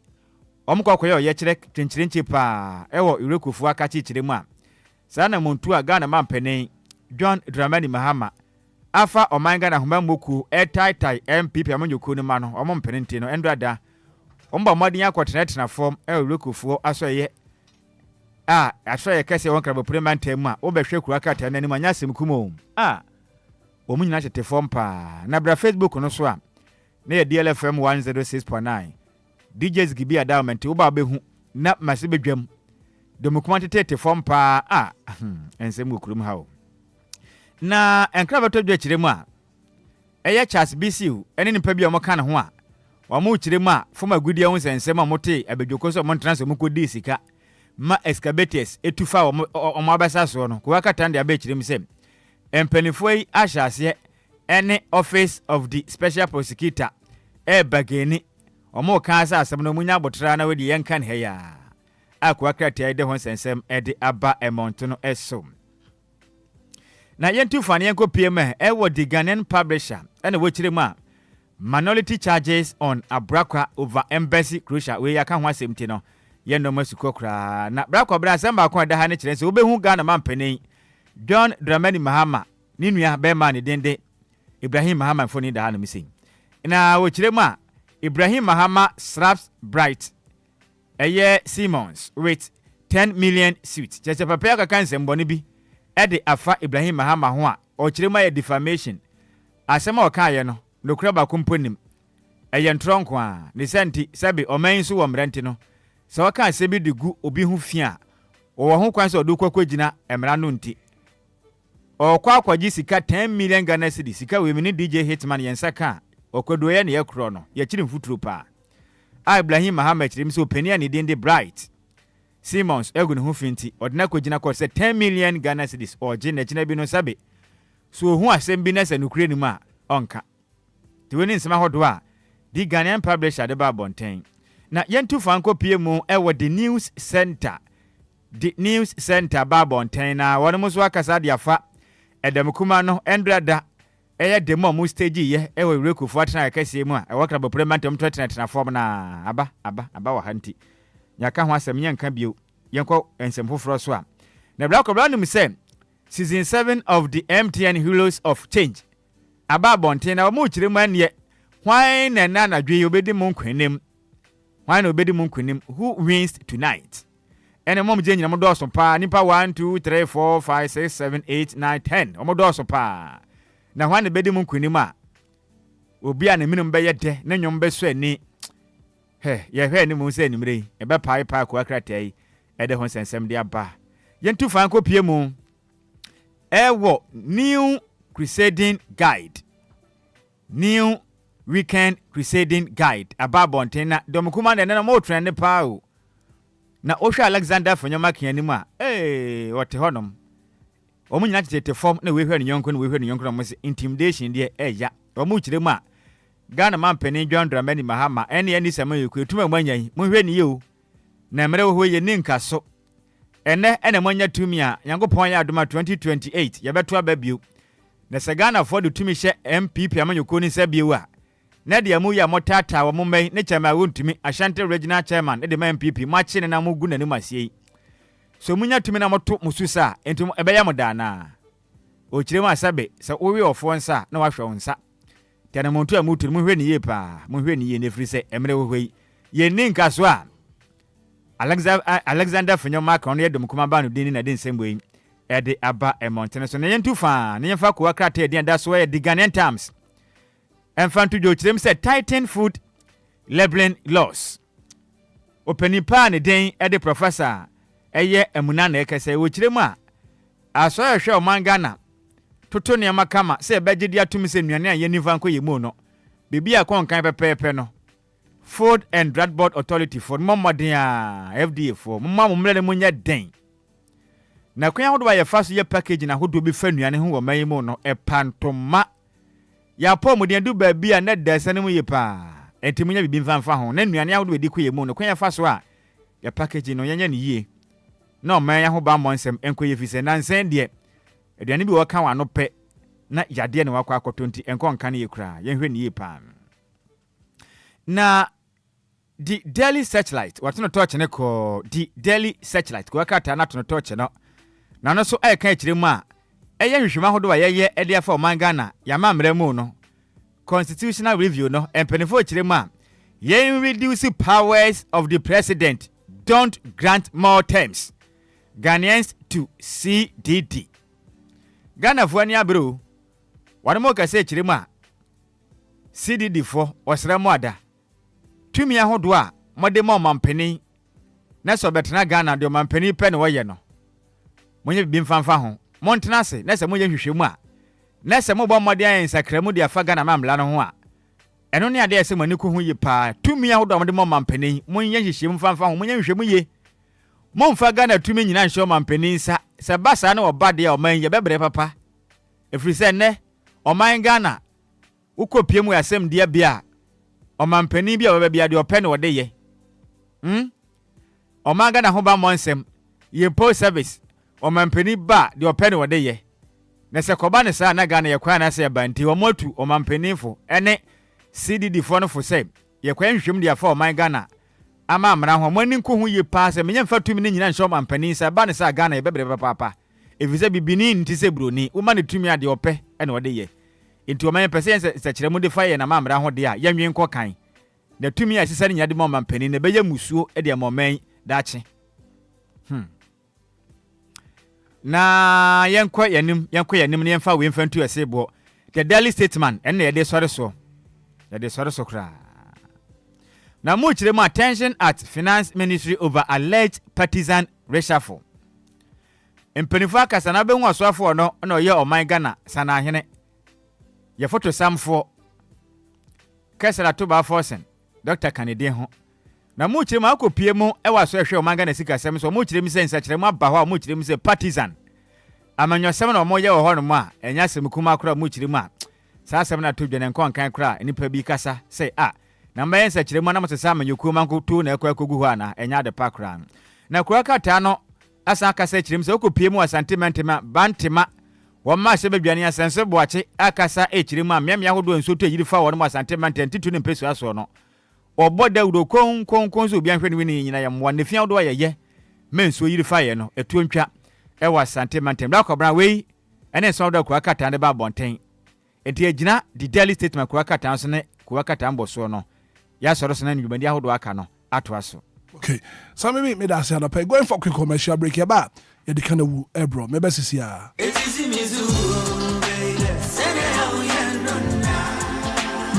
omkokoye ye kire twenchirenchi pa ewo irekufu aka kirem a sana muntu a Ghana mampene John Dramani Mahama afa omanga na homa moku etaitai MPP amonyoku ni ma no omo mpene nti no endrada omba modin akotena form rekufo asoye asoye kese won krabo premante mu a obehwe kura kata na ni manya semkumo omunyina chete form pa na bra Facebook no so a na ye DLFM 106.9 DJs gibi adawment uba behu na masibedwam domukuma tete form pa ensem okurum hawo na enkrabato dwa kiremu a eye Charles BCU ene nipa bi omoka ne ho a wamu kiremu a foma gudi ehun sensem a mote abedwokoso mo transfer mukodi sika ma excavators etufa omo abasa so no ko akata nde abe kiremu sem empenifoi ashase ene office of the special prosecutor bageni omo ka asa asem no munya botra na wedi yenkan heya akwa krata ide hon sensem ede aba emont no eso na yentu fane yenko PM wo the Ghanaian publisher ene wo kiremu a minority charges on Abrakwa over embassy crucial we yaka ho asemti no yendo masuko kra na Brakwa bra asem ba ko da ha ne kire se obehu Ghana mampani John Dramani Mahama ni nua be ma ne dende Ibrahim Mahama foni da ha no misin na wo kiremu a Ibrahim Mahama slaps bright Simmons with 10 million suits cheche papa ka kansem boni bi ede afa Ibrahim Mahama ho a o kirema ye defamation asema o kan ye no nokura ba komponim ntronko a ne senti sabi o man so wo mrante no se o kan sebi de gu obi hu fia o ho kwan se o do kwakogina emra no nti o kwakwaji sika 10 million Ghana cedis sika we mini DJ Hitman yensa ka okodo ye ne ye kro no ye kiri mfuturo pa Ibrahim Mahama kirim so penia ne dende bright Simmons egu ne hu finti odina kogina ko se 10 million Ghana cedis o je na kina bi no sabe so hu asem bi na se nukure ni ma onka ti woni nsema hodo a the Ghanaian publisher de ba bonten na yentu fanko PM the news center ba bonten na wonu muso akasa de afa edamkuma no endrada eye demo mu stage ye ewe rekufo atena akase mu a ewakra bo premantem tretena form na aba wa hanti nyaka ho asem nyanka bio yenko ensem foforo so a na brakobra num say season 7 of the MTN Heroes of Change aba bonten na mu kiremu ane hwan na dwe obedi mu nkwanem hwan na obedi mu nkwanem who wins tonight ene mom je nyina mo do so pa nipa 1 2 3 4 5 6 7 8 9 10 omo do so pa na hwan na bedi mu nkwanem a Obia na minum be yede na nyom be so ani ye hwe ni mu se nimre e be pai ko akratai ede hon sensem de aba yentu fan ko pie mu ewo new weekend crusading guide aba bonten na domkuma na mo trend pa o na ohwa Alexander Fonyama kianimu a wote honom omunyina tete form na we hwe ne yonko na mo se intimidation de eya omu kiremu a Ghana mampani John Dramani Mahama ene sema yeku etuma manyan mo hwe ne ye na mere wo ye ni nkaso ene monya tumi a Yankopon ya adoma 2028 ye beto ababio na se Ghana for the tumi hye MPP amanyoko ni sabio a na de amu ya motata wo momai ne chama wontumi Ashanti regional chairman de MPP machi ne na mugu nani masie so munya tumi na moto mususa entum ebeya modana o kiremu asabe se owe ofo nsa na wahwe onsa tena montu amutu mu hwe ni ye pa mu hwe ni ye ne firi se emre wo hwe ye ni nkaso a Alexander Fonyama ka ono ye dum kuma ba no dini na den sembo yi ede aba emontene so ne yentu fa ne yemfa ko akrata ede anda so ye the Ghanaian Times enfantu jo kirem se Titan food labeling laws openi pa ne den ede professor eye emuna na ekese wo kirem a aso ye hwe o mangana toto ne makama se begidi atumi se nuane a ye nifa nko ye mu no bibi akon kan pepepe no Food and Drug Board Authority for momodin FDA for momamumle munya den na kwan hodo ya faso ye package na hodo bi fanuane ho wo man mu no epantoma ya pomodin du ba bi a na dasane mu ye pa entimunya bibi mfanfa ho na nuane hodo edi ko ye mu no kwan ya faso a ya package no yanya ne yie na o man ya ho ba monsem enko ye fise na nsen de aduane bi wo kan wa no pe na yade ne wakwa akotonti enko nkan ye kura ye hwe ne ye pa na the Daily Searchlight watu no torch ne ko the Daily Searchlight ko akata na to torch no na no so e kan kiremu a eye hwehwema hodo wa ye ede afa o mangana ya mamremu no constitutional review no empenifo kiremu a Yen reduce powers of the president. Don't grant more terms. Ghanaians to CDD. Ghana fuania bro. Wano ka say chirima. CDD for osramoada. Tumi ahodo a mode mo mampeni. Na so betena Ghana de mampeni pe ne woye no. Monye bi mfanfa ho. Montena se na se monye hwehwemu a. Na se mo bo mode an sakramu de afa Ghana mamla no ho a. Eno ne ade ese mani ko hu yi pa. Tumi ahodo mode mo mampeni. Monye hwehwemu mfanfa ho. Monye hwehwemu ye. Momfa Ghana tumi nyina nhyo mampeni nsa. Se basa na obade a oman ye bebre papa. Efri se ne oman Ghana ukopie mu yasem dia bia omampani bia obabia de opɛ ne wode ye oman Ghana ho ba monsem ye post service omampani ba de opɛ ne wode ye na se koba ne sa na Ghana ye kwa na se banti omotu omampani fo ene CDD fo no fo se ye kwa nhwem dia fa oman Ghana ama amra ho mani nko hu ye pa se menye mfa tumi ne nyina nhyo omampani sa ba ne sa Ghana ye bebre papa efize bibini nti se broni wo ma ne tumi ade opɛ ene wode ye inti o man pese se kire mu de fa ye na mamra ho de a yanwen kɔ kan na tumi a sisa ne nyade mo mampani na beye musuo e de moman daakye na yenkɔ yanim ne yemfa we mfantu asebo the daily statement en na ye de sɔre so kra na mu kire mu attention at finance ministry over alleged partisan reshuffle empanifu akasa na be hu asoafo no na oye oman Ghana sana ahene ye photo samfo Kesara to ba forsen Dr. Canadian ho na mu kire ma akopie mu e wa so ehwe o manga na sika sem so mu kire mi se nsa kire mu aba ho mu kire mi se partisan amanyo sem na mo ye wo ho no mu a enya sem kuma akora mu kire mu a sa sem na to dwene nko kan kora nipa bi kasa say na mba nsa kire mu na mo se sa amanyo kuma nko to na ekwa kogu ho ana enya de pakra na kura kata no asa kasa kire mi se okopie mu asantementema bantema wama se bedwane asense boache akasa ekire mu amia hodo nsoto yiri fa won mu asantementen titu ne mpesu aso no oboda udo kon so obi anhwe ne wini nyina ya mwa ne fia do ye menso yiri fa ye no etuontwa e wa asantementen bla kobra we ene so do kwa kata ne ba bonten enti agina the daily statement kwa kata so ne kwa kata mboso no ya soro so na nyubandi ahodo aka no ato aso. Okay, so me da say pay going for quick commercial break here ba ye de kana wu ebro me be sisi a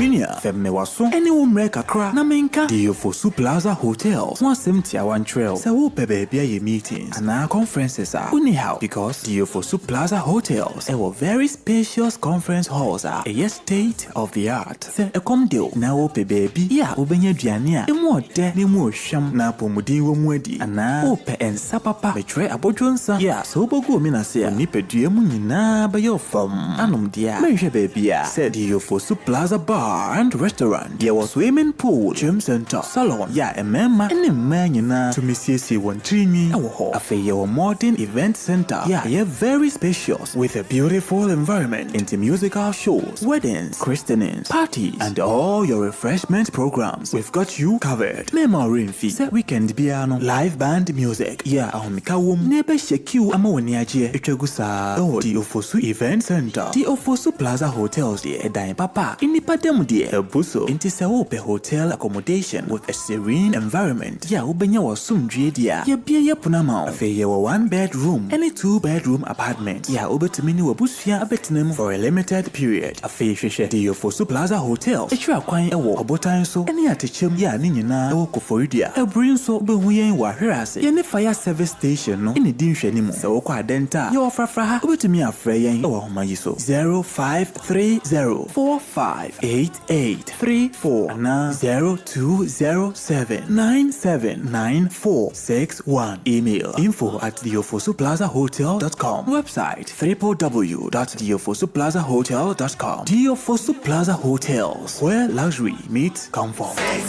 Minia femme waso ene wo mre kakra na menka DLFM Plaza Hotels one 71 trail se wo pe be bia ye meetings and conferences are anyhow because DLFM Plaza Hotels a very spacious conference halls are a state of the art se e kom deal na wo pe baby ya obenya duane a emu ode ne mu ohwam na pomudin wo mu adi ana wo pe ensa papa betre abodwonsa ya so bogu mi na se ni pedue mu nyina ba yo fam anom dia menhwe baby a se DLFM Plaza Bar and restaurant. There was swimming pool, gym center, salon. Yeah, a mema and a man to Missy one trini. A fair modern event center. Yeah, very spacious with a beautiful environment into musical shows, weddings, christenings, parties, and all your refreshment programs. We've got you covered. Memory fee, weekend piano, live band music. Yeah, Mikawum, nebe shekiu amawaniaje, Echegusa, DLFM Event Center, DLFM Plaza Hotels, the Edine Papa, in the Padem. A buso into Saope hotel accommodation with a serene environment. Ya ubenya wa sumdrie dia. Ya bia ya punama. Afe ya wa 1 bedroom and a 2 bedroom apartment. Ya ubetumini wa busfia abetinem for a limited period. Afe sheshe DLFM Plaza Hotel. Echwa kwan ewo obotan so. Eni atechem ya ni nyina ewo koforidia. Ebrin so behuyen wa hwerase. Ya ne fire service station no. Eni din hwani mu. Se wo kwa denta. Ya ofrafra ha. Ubetumi afre yen ewo homayi so. 0530458834 na 0207979461. Email info@DLFM Website www.DLFM DLFM Plaza Hotels, where luxury meets comfort. I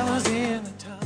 was in a tub.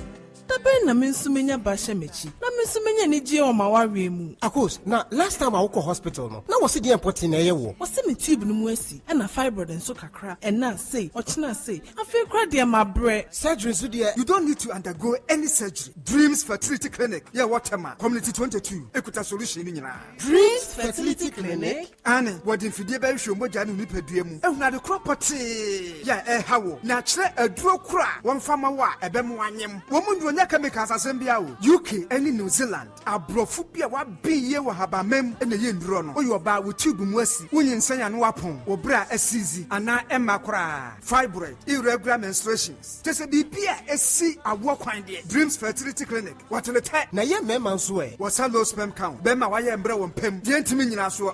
Dabe na mensumenya basha mechi. Na mensumenya ni je o mawawe mu. Akos, na last time I went to hospital no. Na was it the important na yewo. Was me tube no mu asi. E na fibroid enso kakra. E na say, ochina say. I feel cry there my bre. Surgery so there. You don't need to undergo any surgery. Dreams Fertility Clinic. Yeah, Waterman. Community 22. Ekuta solution ni nyina. Dreams Fertility Clinic. Ane, wadi mfidie ba hwe mogya no nipadua mu. Ehuna de property. Yeah, hawo. Na kire aduro kura. Wonfama wa ebem wanyem. Wo mu ndonya chemicals asem bia wo. UK any New Zealand. Abrofu bia wa biye wa habamem ene ye nduro no. Oyo ba wo tube mu asi. Wonyin sanya no wapon. Wo bra asizi ana emma kura. Fibroid, irregular menstruations. Tese bibia esi awo kwan de. Dreams Fertility Clinic. Watele te na ye mema nso e. Wo sa low sperm count. Bema wa ye mbre wo mpem. Die ntimi nyina so.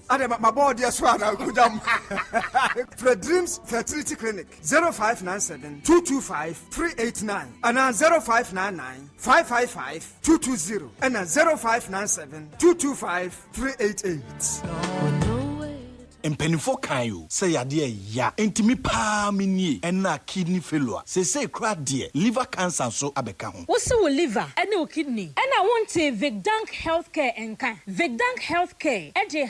Ade ma board ye so ana kudam. For Dreams Fertility Clinic 0597 225 389 and 0599 555 220 and 0597 225 388. Empenifo kayo say yade ya entimi pa minie ena kidney failure say kra de liver cancer so abeka ho wo se wo liver ena o kidney ena wonte Vigdank Healthcare enka Vigdank Healthcare eje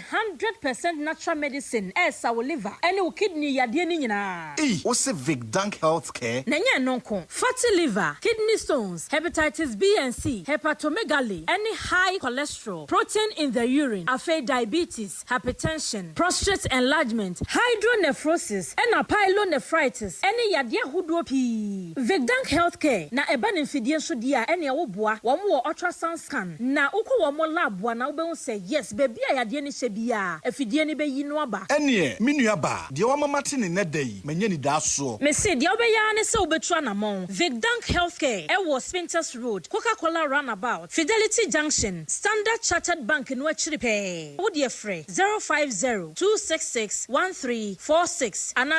100% natural medicine esa wo liver ena o kidney yade ni nyina wo se Vigdank Healthcare na nya nonko fatty liver kidney stones hepatitis B and C hepatomegaly any high cholesterol protein in the urine afa diabetes hypertension prostate enlargement, hydronephrosis, and pyelonephritis, any yadia hudopi. Vigdank Healthcare, na eban infidian sodia, any awobwa, one more ultrasound scan. Na uko one more lab, one album say, yes, baby, I yadiani sebia, if you diani be yinwaba. Any, minuaba, the Oma Martin in that day, Anidaso. Messi, the Obia so betrana mon. Vigdank Healthcare, was Spinters Road, Coca-Cola Runabout, Fidelity Junction, Standard Chartered Bank in Wechiripe. Would you free 050 266-1346 and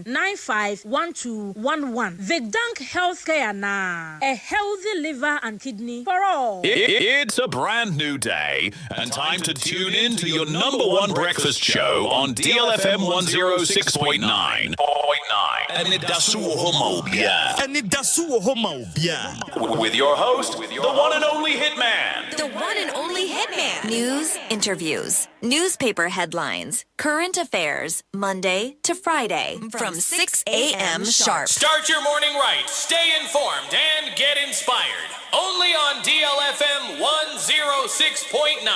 0549-951211. Vigdank Healthcare na a healthy liver and kidney for all. It's a brand new day and time to tune in to your #1 breakfast show on DLFM 106.9. Anidaso Wɔhɔ with your host, the one and only Hitman. The one and only Hitman. News, interviews, newspaper headlines, current affairs, Monday to Friday from 6 a.m. sharp. Start your morning right, stay informed, and get inspired. Only on DLFM 106.9.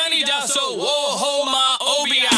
Anidaso Wɔhɔ Obia.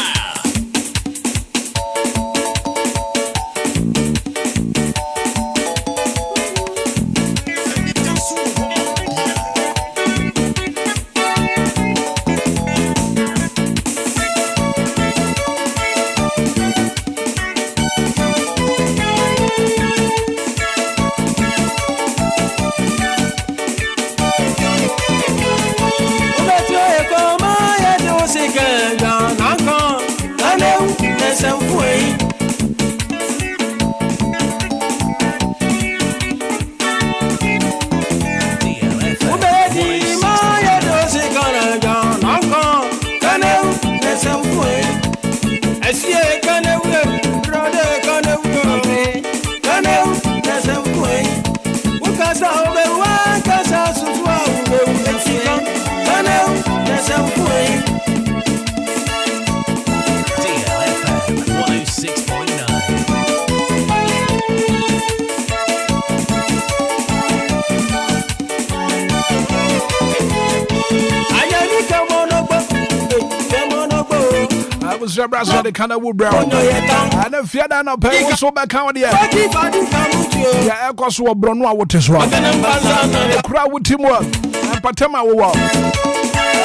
Brasa de kana wood brown. And if you don't pay so back out here. Yeah, I cost what Brono would is wrong. The crowd with teamwork and Patema will walk.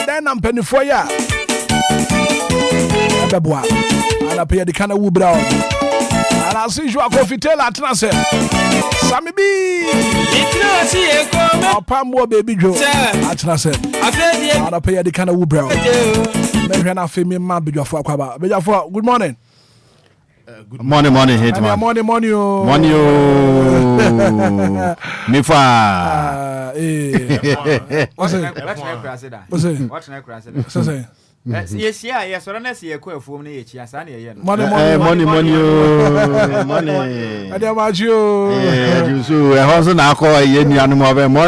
Then I'm penny for ya. And I pay the kana wood brown. And I'll see you a coffee tail at Nasa. Sammy B. Pambo baby Joe at Nasa. I'll pay the kana wood brown. Good morning. Morning, Hitman. Morning. Mifa. Yes, yes, so let's see a queer form near Chiasani. Money. I don't want you. You so a horse and alcohol, any animal, more.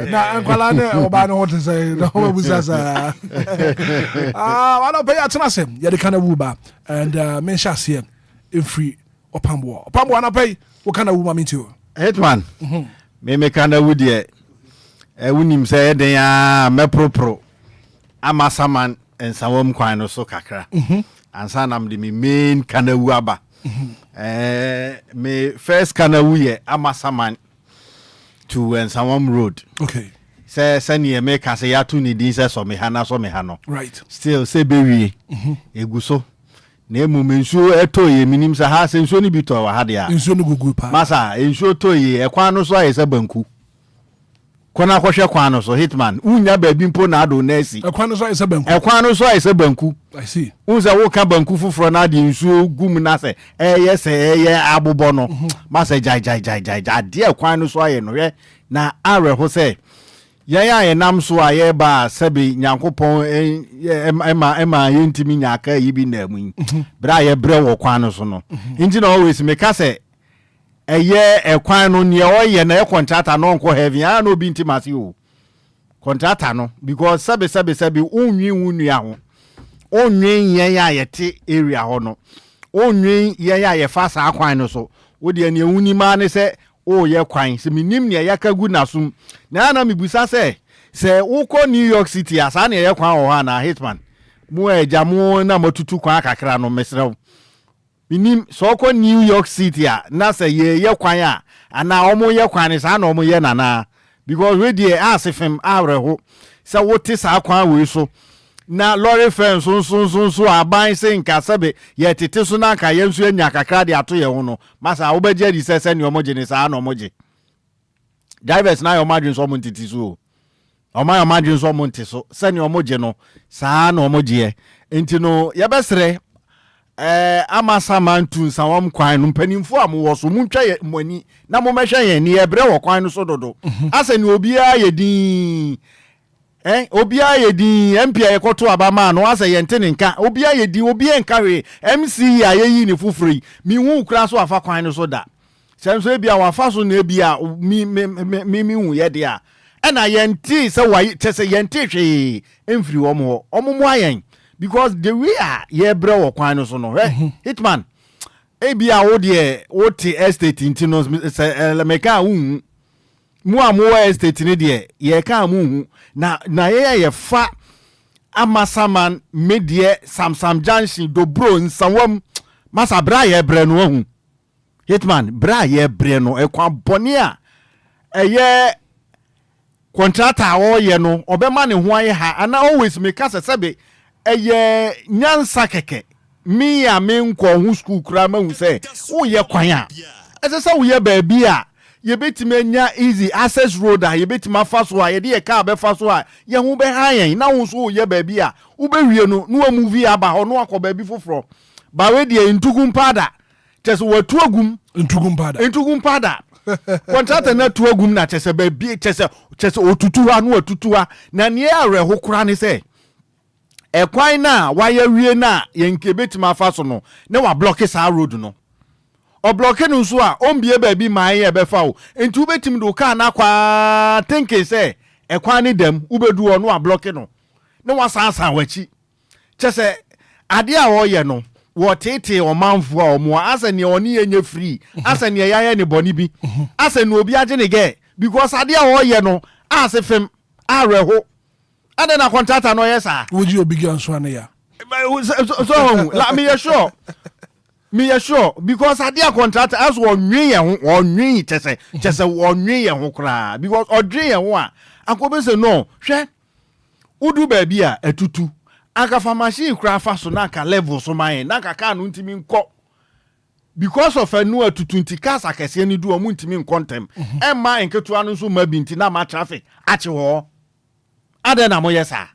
Now, I'm going what to say. No, was as I don't pay attention. You're the kind of Uber and Menshas here in free or Pambo. Pambo, and I pay what kind of woman mean to Hitman. Me make kind of wood yet. I wouldn't say they are me pro. Amasaman and some quine so kakra. And son am the main kind of waba. Me first kind of we Amasaman to and some road. Okay. Say send ye make us ya to need this so me hano. Right. Still say baby. Eguso. Ne mu mensuo etoye minim sa ha sensuo ni bito wa ha dia. Nsuo no gugu pa. Masa ensuo toye ekwan no so ayese banku. Kona kwhwe kwan no so Hitman unya baabi mpo na ado na asi. Ekwan no so ayese banku. Ekwan no so ayese banku. I see. Unza wo ka banku fufuro na de nsuo gum na se eye abobo no. Masa jai ade ekwan no so aye no hwe na areho se ye nam so aye ba sabi nyankopon ema yentimi nyaka yibi na mu bra ye bre wo kwan no so no inji na always me ka se eye ekwan no ne oye na e contractor no nko heaven ya no bi ntimase o contractor no because sabi onwi wunu ya ho onwi ye ya yete area ho no onwi ye ya ye fa sa kwan no so wo de ne wuni ma ne se o ye kwan se minim ne yakagu nasum na mibusa se uko New York City asa na ye kwan o ha na Hitman mu eja mu na matutu kwan kakra no mesrew minim so ko New York City na se ye kwan a ana omo ye kwan ni sa na omo ye nana because we dey asifem awreho se wote sa kwan we so na lorry fence so aban se nka sabe ye tete so na nka ye nso anya kakra de ato ye ho no masa wo beje di se ne omoje ni sa na omoje drivers na yo madwin so montiti so o ma madwin so monti so se ne omoje no sa na omoje enti no ye besere amasa mantu sawam kwan no mpanimfo amwo so muntwa ye mani na mo mehwe ye ni ebre wo kwan no so dodo ase ni obia ye din Obia ye di MPA ye koto abama no ase ye ntene nka obia ye di obia nka we MC ya ye yi ni fufuri mi hu kra so afa kwan no so da senso e bia wa fa so na e bia mi hu ye dia e na ye nti se wa tese ye nti hwe emfiri wo mo ayen because the way ye bre wo kwan no so no Hitman e bia wo de wo ti estate nti no se meka hu mu amu estate ni de ye ka mu na ye fa amasaman medie samsam junction do bro nsawam masa bra ye bre no hu Hitman bra ye bre no ekwa bone a eye contractor wo ye no obema ne ho aye ha ana always me ka sebe eye nyansa keke mi ya me nko hu school kura ma hu se wo ye kwan a ese se wo ye ba bi a ye betime nya easy access road a ye betima fa so a ye de car be fa so a ye hu be han na wo so ye ba bi a wo be wie no no movie aba ho no akọ ba bi foforo ba we de ntugumpada teso watu agum ntugumpada contractor na tu agum na tese ba bi tese otutuwa no otutuwa na ne areho kura ne se ekwan na wa ye wie na ye nke betima fa so no ne wa block sa road no o block no so a ombie ba bi man ye be fa o enti ubetim do ka na kwa tenke se ekwan ni dem ubedu o no a block no ne wasansan wachi chese ade a wo ye no wo tete o manfo a o mo asa ne oni enye free asa ne yaye ne boni bi asa ne obi age ne ge because ade a wo ye no asa fem areho ade na contractor no yesa would you begin so na ya so la me sure because ade a contractor as wonwe ye ho wonwe chese wonwe ye ho kra because odwe ye ho a akobe se no hwe udu ba bi a etutu aka pharmacy kra fa so na ka level so man na ka no ntimi nko because of anu atutu nti kasa kese ni du o mu ntimi nkontem emma enketu anu so ma bi nti na ma traffic achi ho ade na mo yesa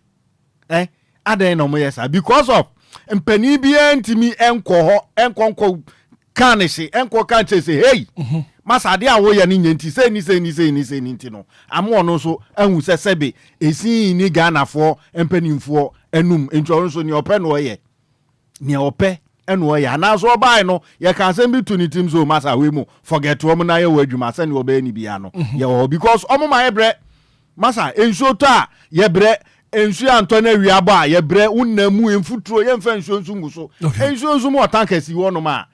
ade na mo yesa because of mpani bia ntimi enko ho enkonko Carnish, Enco can't say, hey, Massa, dear, we are in to say, no. I'm one also, and who says, Sebi, a scene in Ghana for, and penny for, and insurance on your pen way. Near pe, and way, and as well by no, you can send me to the teams of Massa Wimo, forget to woman I word you must send you obey any piano. Yeah, because my bread, Massa, in so ta, ye bread. Ensu Antonio Wiaba ye bre unnemu enfutro ye mfa nsu nsu so ensu nsu mo tankesi wono ma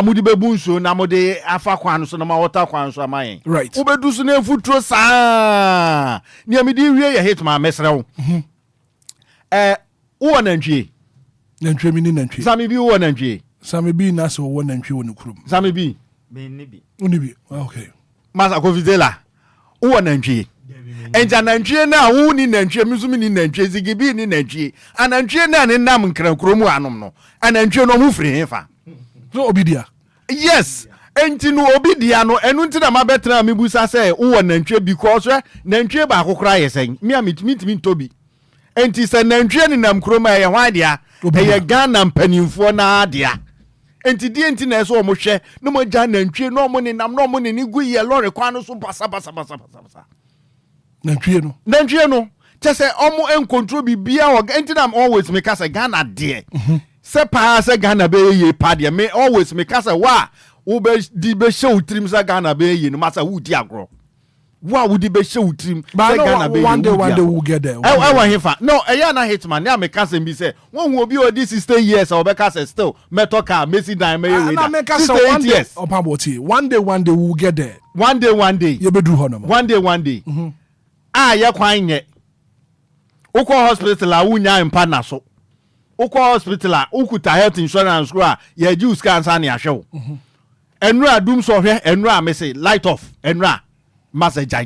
mudi bebu nsu na mode afa kwan so na ma water kwan so amayen right ubedu so na enfutro saa ni amidi wie ye Hitman mesrew wo nantwie mi ni nantwie sami bi wo nantwie sami bi na so wo nantwie wo nukurum sami bi me ni bi unibi okay masa ko videla wo nantwie enja nantwie na wo ni nantwie misumi ni nantwie zigibi ni nantwie anantwie na ne nam nkrankuromu anom no anantwie no mu firi hefa so obidia yes enti no obidia no enu nti na mabetra mebusa say wo nantwie because nantwie ba akokora yesen me amitimi ntobi enti se nantwie ni nam kroma ye hwadia ye Ghana mpanimfo na adia enti die enti na eso mo hwe no mo ja nantwie no mo ni nam no mo ni gu ye lorry kwano so basa nantwie no chese omo en control bibia o enti na always make us Ghana de se pa se Ghana be ye pa de me always make us wa wo be di be show trim se Ghana be ye no masa wo di agro wa wo di be show trim se Ghana be one day we'll get there I want hefa no eya na Hitman na make us be say won hu obi o di 60 years o be ka say still metal car Messi dan me we na make us one day opaboti one day we'll get there one day you be do ho no one day ya kwan nye ukọ hospital a wunya mpa na so ukọ hospital a ukuta health insurance ko a ya ji scan san ya hwew enura dum so hwe enura me say light off enura masa jai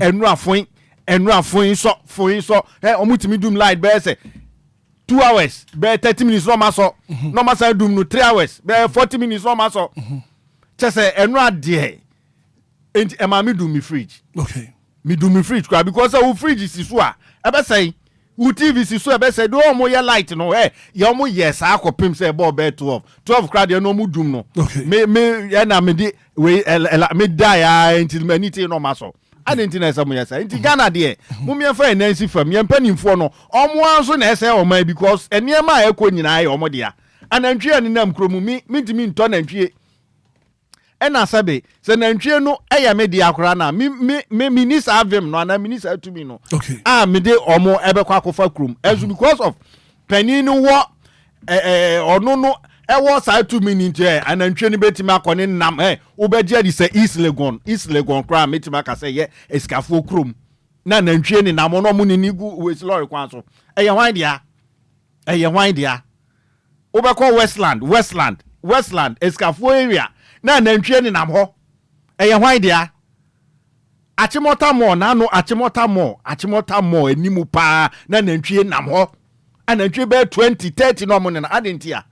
enura foin so omutimi dum light be say 2 hours be 30 minutes no maso no masa dum no 3 hours be 40 minutes no maso chese enura de enti emami dum mi fridge okay me do me fridge because our fridge is so ebe say u TV is so ebe say do mo ye light no ye mo yes akopim say ball be 12 crowd ye no mu dum no okay me ya na me di we me die until manity no maso adenti na say mo yes until Ghana de mo me fa Nancy fam ye mpanimfo no omo anso na say o man because eniema a ekọ nyina ye omo de a anantwie ni nam kromu mi ntimi nto nantwie ena sabe se nantwie no eya me dia akora na me minister avem no na minister atumi no okay me de omo ebekwa akofa krom as because of panin wo ono no ewo sa atumi ni ntie anantwie ni betima akone nam obegia di se East Legon kra metima ka se ye eskafo krom na nantwie ni nam no mu ni nigu west lorry kwan so eye hwan dia obekwa Westland eskafo area na nantwie ni nam ho hwan dia achimota mo na no achimota mo animu pa na nantwie nam ho anantwie be 20-30 no mo na adentia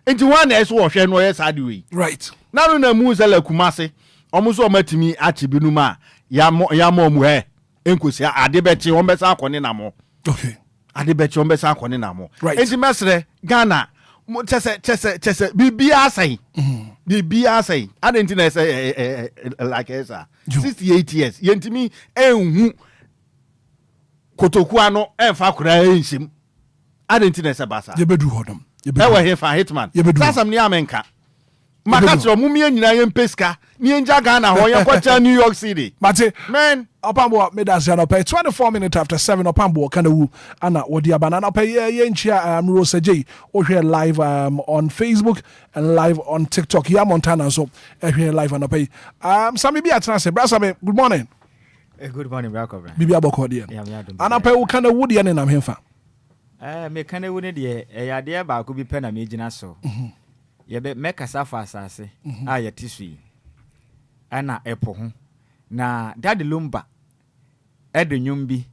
enti wan na eso wo hwe no yes ade we right na no na mu zela kumase omuso matimi achibi ma ya mo mu enkosi ade beti won besa akone nam ho okay ade beti won besa akone nam ho right enti mesre Ghana chese bibia sai bibia sai adenti na say like esa 68 years yentimi enhu kotoku ano enfa kura enhim adenti na say basa ye bedu hodom ewa hefa Hitman sasam ni amenka makatro mumie nyina ye mpeska ni enja Ghana ho ye kwacha New York City mate man opambo medas ya no pay 24 minutes after 7 opambo kana wu ana wodi abana na pay ye nchia Rosa J o hwe live on Facebook and live on TikTok ya Montana so hwe live ana pay Sami bi atena se bra Sami good morning good morning bra ko bibi aboko de ana pay wo kana wu de ne nam hemfa me kana wu ne de ya de ba ko bi pe na me gina so ye be mekasa fa asase a ye tisui ana epo ho na dade Lumba edo nwum bi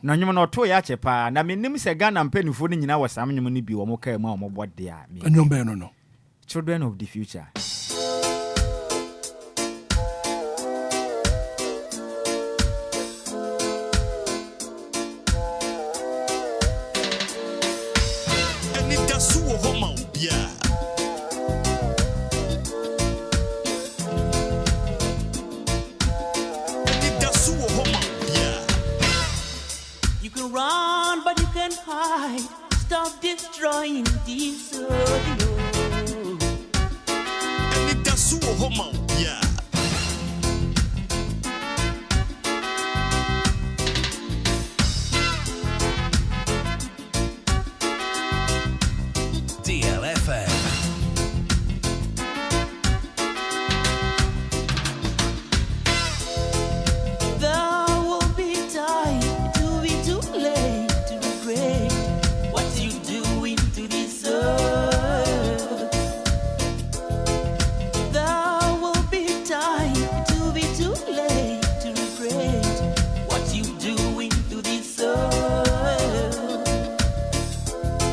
na nwum no to ya chepa na menim se Ghana mpanifo ni nyina wasam nwum ni bi wo mo ka ma wo mo bode a me nwum be no children of the future Anidaso Wɔhɔ ma Obia destroying this audio. Anidaso Wɔhɔ, yeah. DLFM. There will be time, it will be too late to regret what you doing to this earth. There will be time, it will be too late to regret what you doing to this earth.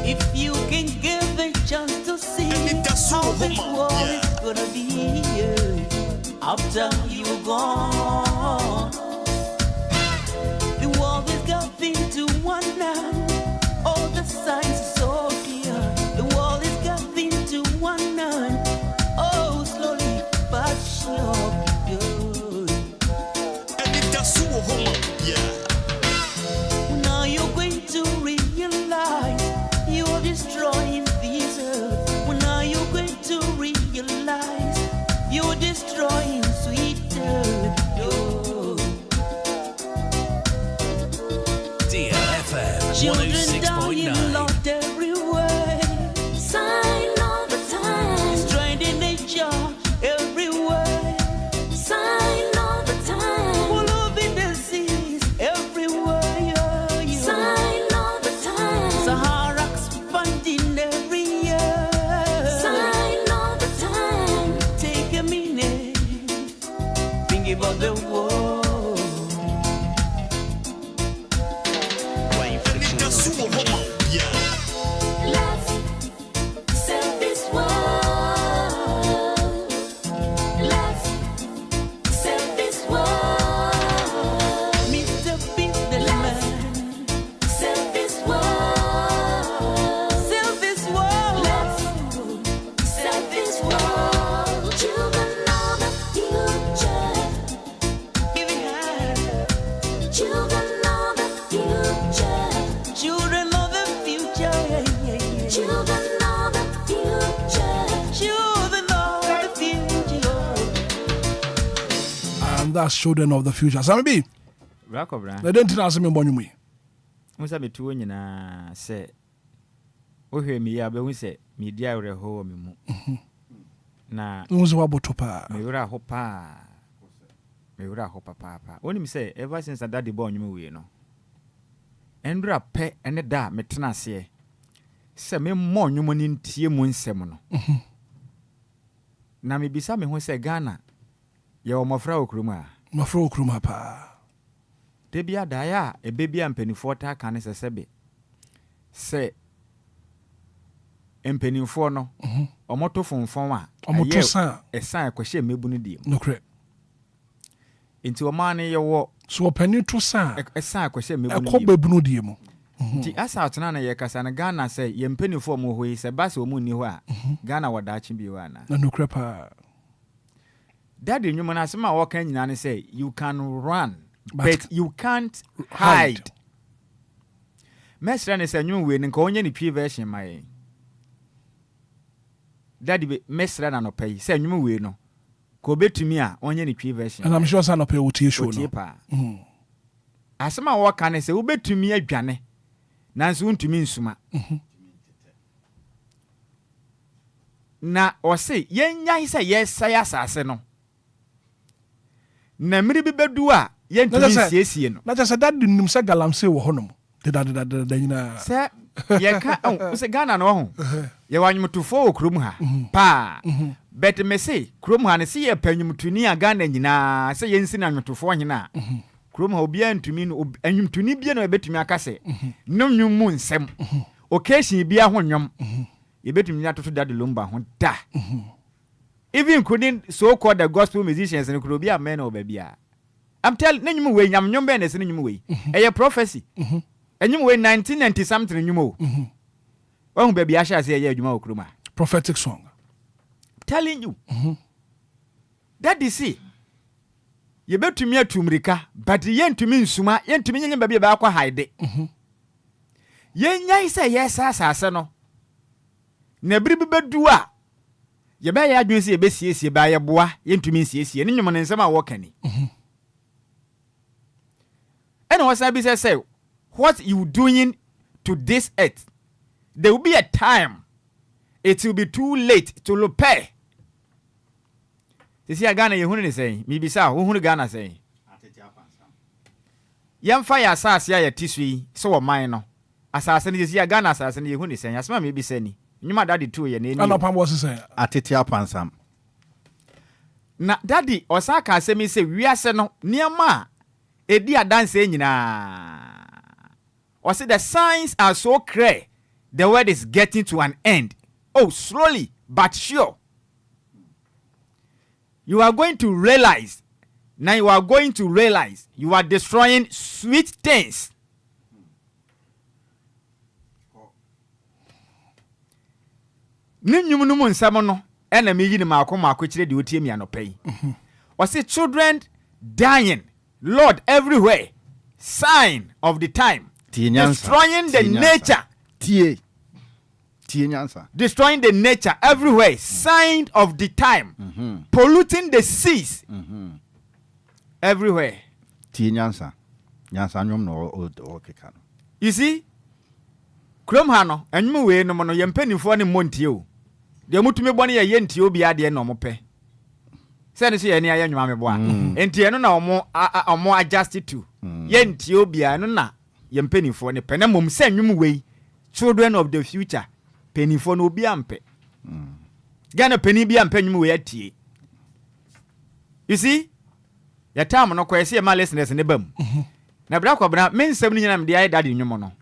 If you can give a chance to see how the world is gonna be after you're gone. The world is getting to one end. All the signs are so clear. The world is getting to one end. Oh, slowly but surely. Anidaso Wɔhɔ, yeah. Now you're going to realize you're destroying this earth. Now you're going to realize you're destroying sweet earth. Oh. DLFM Children dying 106.9. lost everywhere. Sign all the time. Destroying nature everywhere. Sign all the time. Full of disease everywhere. Yeah, yeah. Sign all the time. Sahara expanding every year. Sign all the time. Take a minute. Think about the world. Anidaso Wɔhɔ, yeah. Let's save this world. Let's save this world. Mr. Businessman, save this world. Save this world. Let's save this world. Children of the future. Give it hand. Children of the future. Children of the future. Yeah, yeah, yeah. Children of the future. Children of the future. And that's children of the future. Some be. Rakobra. They don't know me bonumi. Musa betu nyina se ohwe mi ya be hu se mi dia wre ho mi mu. Na Unzo waboto pa. me wura ho pa. Me wura ho papa. Oni mi se ever since that the boy nyum we no. Endra pe ene da metena ase. Se me mo nyum ni ntie mu nsem no. Na me bisa me ho se Ghana ye o mofra okrum a. Mafro okruma pa. Debia daya e bebia mpanifo ta kan se sebe. Se mpanifo no omoto fonfon a Omoto san. esan akwahye mebu no die. No cre. Nti o man ye wo So opani to san. esan akwahye mebu no die. Ekobebunu die mu. Nti asa otena na ye kasa na Ghana se ye mpanifo mo hoyi se ba se o mu ni ho a Ghana wadachi bi wa na. Na no cre pa. Daddy nyuma na sema wo kan nyina ne say you can run but you can't hide. Mesra ne say nyum we nka onye ni twi version mai. Daddy be mesra na no pay say nyum we no ko betumi a onye ni twi version. And I'm sure son of a uti show no. Asema wo kan say wo betumi adwane nanso untumi nsuma. Na o say yenya say yes asase no. Na mmiri bi bedu a yentumi siesie no. Na just that nim say galamse wo honom. Da nyina. Say ye ka say Ghana no ho. Ye wanyumtufo okrum ha. Pa. Bet me say krum ha ne say ye panyumtuni a Ghana nyina say yensi na nwutufo nyina. Krum ha obia ntumi no anyumtuni bia no ebetumi akase. Nonwum mu nsem. Occasion bia ho nwom. Ye betumi atoto da de Lumba ho da. Even including so-called the gospel musicians and could be a man or baby. I'm telling you, way, I'm young man as in you way. A prophecy. And you were 1990 something you mo. Oh, baby, I shall say, yeah, you know, Kruma. Prophetic song. Telling you. That is it. You bet to me a tumrika, but yen to me suma, yen to me baby about hide it. Yen, say yes, as no. na biri bedu a ye ba ya adwen se ye besiesie ba ye boa ye ntumi nsiesie ne nyom ne nsem a wo kani and what I say what you doing to this earth there will be a time it will be too late to repair. You see Ghana ye hunu ne say mi bisa wo hunu Ghana say yam fire asase ya tisui so wo man no asase ne see Ghana asase ne ye hunu ne say asema mi bisa ni nyuma daddy too ye na ni anopam wo say atete apansam na daddy osaka asemi say wiase no niama edi adanse nyina or say the signs are so clear the world is getting to an end. Oh, slowly but sure. You are going to realize, now you are going to realize you are destroying sweet things. Ninyumunumu nsamono ena mi yini mako chire di otie mi anopai. Or say children dying, Lord, everywhere. Sign of the time. Destroying the nature. Destroying the nature everywhere. Sign of the time. Polluting the seas. Everywhere. You see? Krom hano, enyu we no mono yempanifo ne montie o. De mutumi bone ye yenti obi ade no mo pe. Se ne so ye ne aye nwuma me boa. Enti eno na omo adjust to. Yenti obi anu na yempanifo ne pe na mom se nwum we. Children of the future. Penifo no obi ampe. Gana peni bi ampe nwum we atie. You see? Ya time no kwese ma listeners ne bam. Na bra kwabra mensem ni nyina me de aye dade nwum no.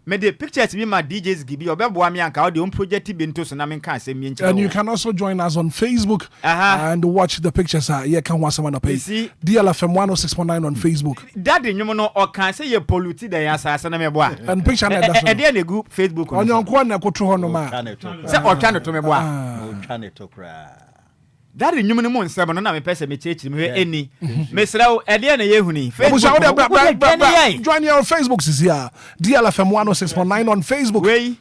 Me the pictures be my DJs give you obeboa me anka the project be nto so na me kan asem me nchira. And you can also join us on Facebook and watch the pictures here can watch someone pay. DLFM 106.9 on Facebook. That the nyumo no o kan say you pollute the asase na me boa. And picture na that. E dey na group Facebook on your kwa na kotro ho no ma. Say o twa no to me boa. O twa ne to kra. That the nyumo no mo nsem no na me pese me chechi me eni. Me sraw e dey na ye huni. Facebook. Join your Facebook is here. DLFM 106.9 on Facebook. Wey.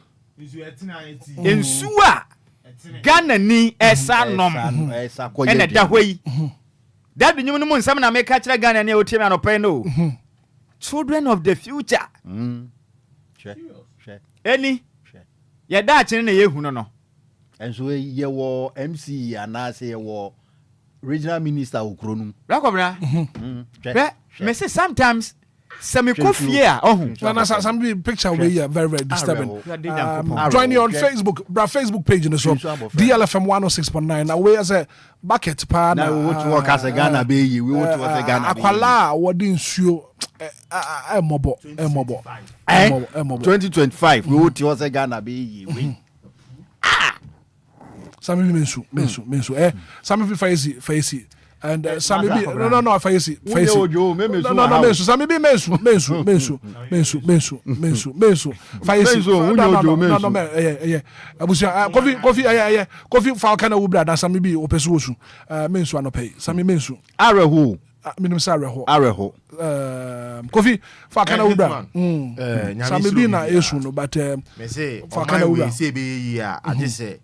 Ensua. Ghana ni esa nom. Ena da hoi. That the nyumo no mo nsem na me ka kire Ghana ni o tie me anopai no. Children of the future. Eni. Ya da kire na ye hu no. And so ye wo MC anase ye wo regional minister ukronum. Rakobra. Me say sometimes semi kofia some picture we very very disturbing. Join you on Facebook, Facebook page in the shop. DLFM 106.9. Now we as a bucket pan. Now we want to work as a Ghana be. We want to work as a Ghana. Akwala what didn't show mobile. 2025 we want to work as a Ghana be. Some of you mensu. Some of you faisi. And some be no faisi. No mensu. Some be mensu. Faisi. No yeah. Abusia coffee fa kana wo brada some be opesu osu. Mensu anopai. Some mensu. Areho. Minimum Sareho. Kofi fa kana wo bra. Some be na esu no but me say fa kana wo say be ya ade say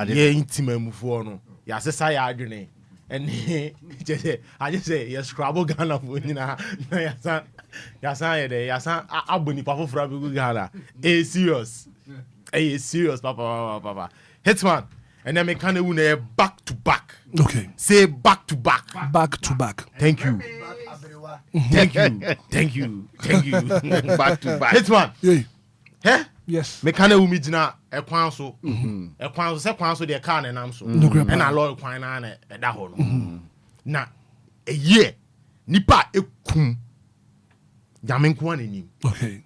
yeah, intimate move on. Ya sesa ya adwene. And I just say yes scrabble Ghana for you na ya san aboni papa for Ghana. Serious. Serious papa. Hitman. And then me can win back to back. Okay. Say back to back. Back to back. Thank you. Thank you. Back to back. Hitman. Yeah. Huh? Yes. Me kana umi jina ekwan so. Ekwan so se kwan so de car na nam so. E na lord kwan na na e da ho no. Na a year nipa ekum. Jamen kwan anim. Okay.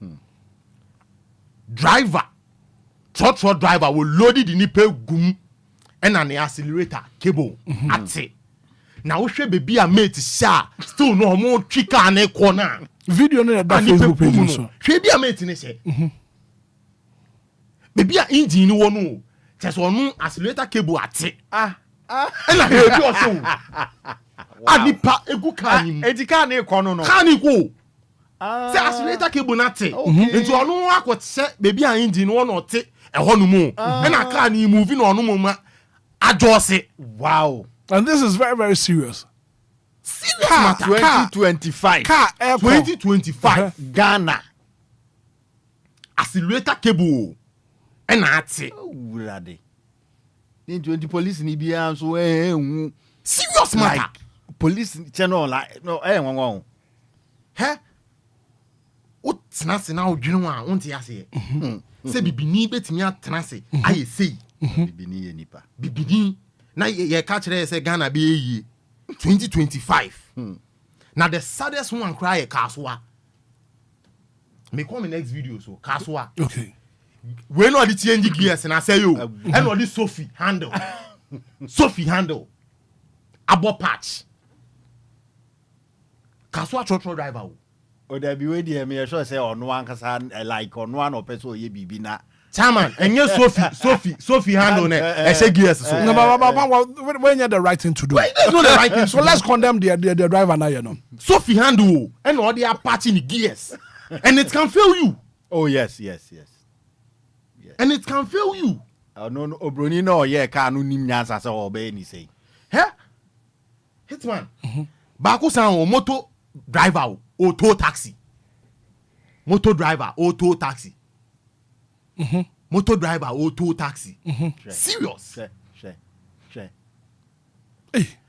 Driver. Truck driver will load the nipa gum and an accelerator cable ate. Na wo hwe baby a mate sha still no mo twika na corner. Video na that Facebook page so. Hwe bi a mate ne se. Baby a engine no no. Just one accelerator cable ate. And na he bi also. Anipa egu kan nim. Edika na ekọ no no. Kan go. Say accelerator cable na te. Nti onu akọ se baby a engine no no te. ɛhɔ no mu ɛna car ni movie no ɔno mu ma adjose. Wow. And this is very, very serious. Serious matter. 2025. Car 2025. Ghana. Accelerator cable. Ɛna ate. Wurade. In 20 police ni bia so serious matter. Like, police channel like no won. Hɛ? O tena se na odwene ho a wonte ase. Se bibini betimi atena se aye sei. Bibini ye nipa. Bibini na ye ka kire se Ghana be yie 2025. Now the saddest one cry Kaswa. Me come in next video so Kaswa. Okay. When all the change gears and I say you and all this Sophie handle. Sophie handle. Abo patch. Kaswa trotro driver. O there be we there me sure say on one kasa like on one or person ye bibi na. Chairman, and yes Sophie handle ne say gears so. No, but when you the right thing to do. There's no the right thing. So let's condemn the driver now, you know. Sophie handle and all they are patching the gears. And it can fail you. Oh yes. And it can fail you. No obroni no ye ka no nim nyansa se obey ni say. Huh? Hitman. Baku san o moto driver auto taxi. Moto driver auto taxi. Moto driver auto taxi. Serious. Sure.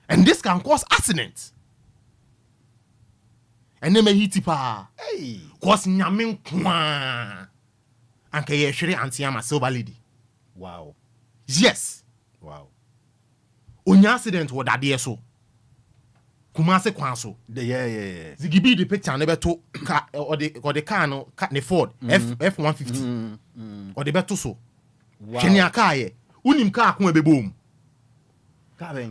And this can cause accidents. And then me hit pa. Hey. Cause nyamin kwa. Anke ye hwere antiama silver lady. Wow. Yes. Wow. Onya accident wo dade so. Kumase kwan so. Yeah. Zigibi the picture ne beto or the car no ne Ford F150. Or the beto so. Wow. Kenya car ye. Unim car ko ebebom.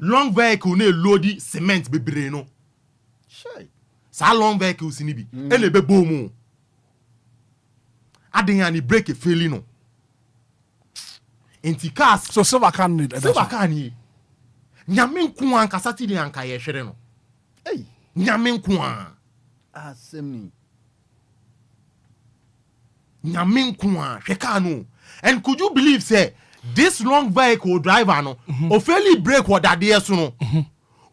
Long vehicle ne loadi cement bebre no. Sure. Sa long vehicle si ni bi. E le bebom. Aden ya ni brake failing no. Enti cars so silver can need. Silver can ni. Nyame nko ankasa ti de anka ye hwere no. Hey, nyame nko a. Asemni. Nyame nko a hweka no. And could you believe say this long vehicle driver no ofeli brake what that there so no.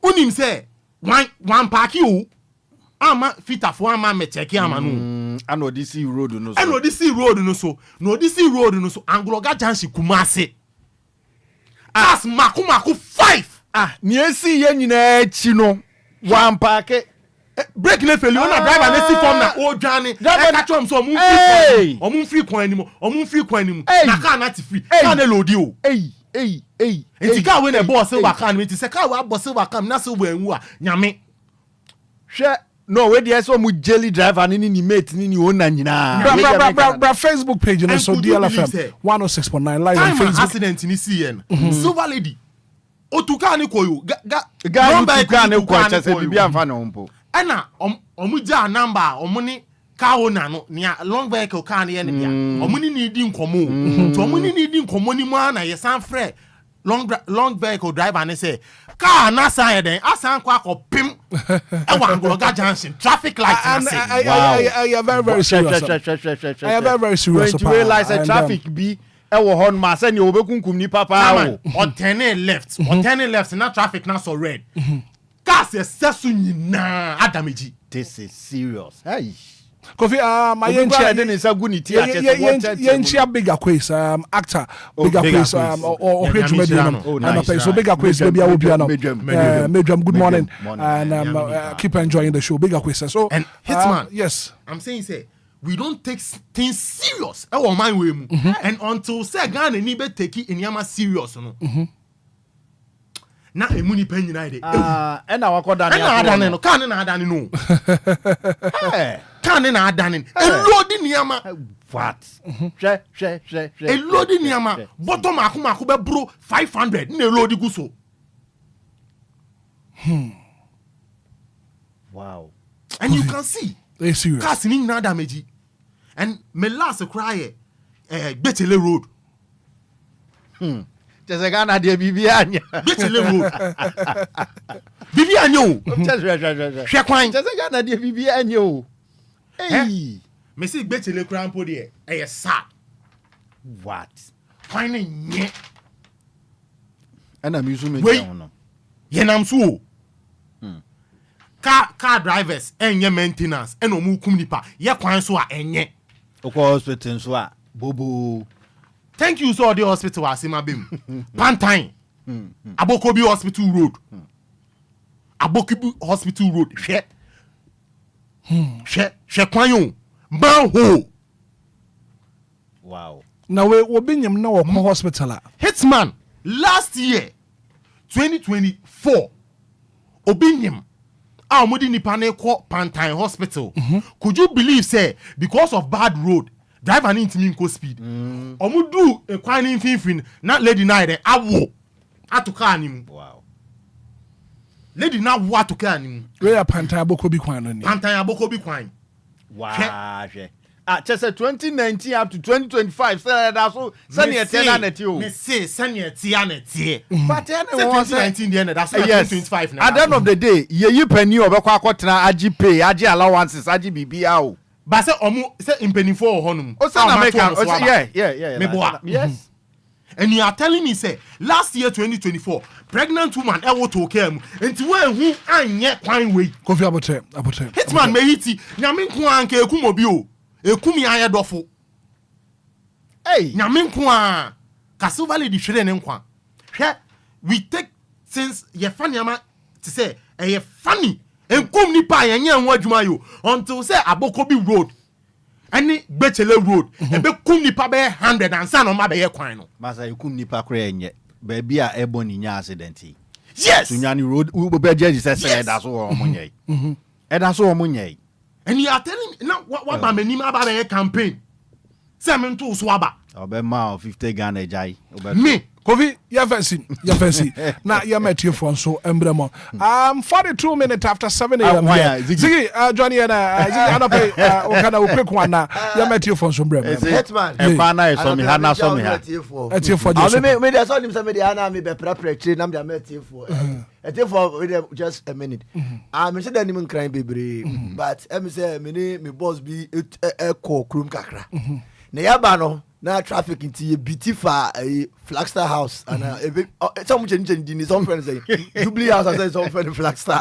Unim say one park you ama fitafo ama me check ama no. Ano this road no so. Ano this road no so. No this road no so. Angloga Jansi Kumase. As maku 5. Ni esi ye nyina chi no. One packet. Break le feli ona driver na si form na o dwane e ka chom so omun free kwan animu na car na ti free car na load o enti car we na boss we car na enti se car we boss we car na so we anwu a nyame hwe no we dey so mu jelly driver ni mate ni owner nyina bra Facebook page no so DLFM 106.9 live on Facebook accident ni CN silver lady otuka ni koyo ga ni ko chese bibi amfa na ompo ana omuja number omuni car owner no nia long vehicle car ne bia omuni ni di nkomo to omuni ni di nkomo ni mu na ye san frɛ long vehicle driver ne say car na san den asan kwa kopim e wa Angloga Junction traffic light na say I am very serious. I am very serious. When you realize a traffic be e wo hon ma say ni obekunkum ni papa o turning left na traffic na so red cars excesso nyina adamage. This is serious. Hey Kofi my yenchia bigger quiz actor bigger quiz or Hedge so bigger quiz baby Obia now Medjam good morning and keep enjoying the show bigger quiz so and Hitman yes I'm saying say we don't take things serious e wo man we mu and until say Ghana ni be take inyama serious no na emuni pa nyina ide e na wakoda na adane no kan na adane no kan na adane elodi niama what hwe elodi niama bottom akuma be bro 500 na elodi guso wow and you can see they serious cars ni na damage and me last cry Betele road Just Ghana de bibi anya. Betele road. Bibi anya o. Hwe kwan. Just Ghana de bibi anya o. Hey. Me see Betele krampo de sad. What? kwan ne nye ana mi so me Wait. down no yenam so car drivers enye maintenance eno mu kum nipa ye kwan so a enye okọ hospital so a bobo thank you so the hospital asema bem Pantain Abokobi hospital road Abokobi hospital road hwe kwan yo manhole. Wow. Now we be nyam na wo hospital. Hitman last year 2024 obinyam omudi nipa na call Pantain hospital. Could you believe say because of bad road driver need to mean go speed. Omudu e kwan infin na lady na ide awo atoka anim. Wow. Lady na wo atoka anim. We are Pantain Abokobi kwan no ni. Pantain Abokobi kwan. Wow. Just 2019 up to 2025 say that so send your 10 na ti o. Me say send your 10 na ti. But anyone 2019 there that's 2025 now. At the end of the day, ye penny obekwa akotena agi pay, agi allowances, agi bibia o. But say omo say impenifo honum. O say na make yeah. Me boa. Yes. And you are telling me say last year 2024 pregnant woman e wo to care mu enti we hu anye kwan we. Kofi abotre. Hitman me hiti nyame nko anka ekum obi o. Ekum ya ye dofo. Hey, nyame nko a Castle Valley di hwere ne nkwa. Hwe we take since ye funny ama to say ye funny enkum nipa ye nya ho adwuma yo until say Abokobi road any Bechele road ebe kum nipa be 100 and san no ma be ye kwan no masa ekum nipa kra enye ba bia eboni nya accident. Yes, Sunyani road we be judge say that so omunye eda so omunye. And you are telling now what ba mani ma ba be campaign say me to so aba obema 50 Ghana jai me Kofi, ya fancy. Na ya met you for so embremo. 42 minutes after 7 a.m. Ziggy, Johnny and Ziggy, I pay Okana quick one now. Ya met you for some embremo. Hitman. E pana e so me ha na so me ha. At you for just. Me dey saw him say me dey ana me be prepare train am dey met you for. It for just a minute. Me say dem nim crying bebre, but me say me boss be call krum kakra. Na ya ba no na traffic into beautiful Flagster house and some change in some friends say Jubilee house and some friend Flagster.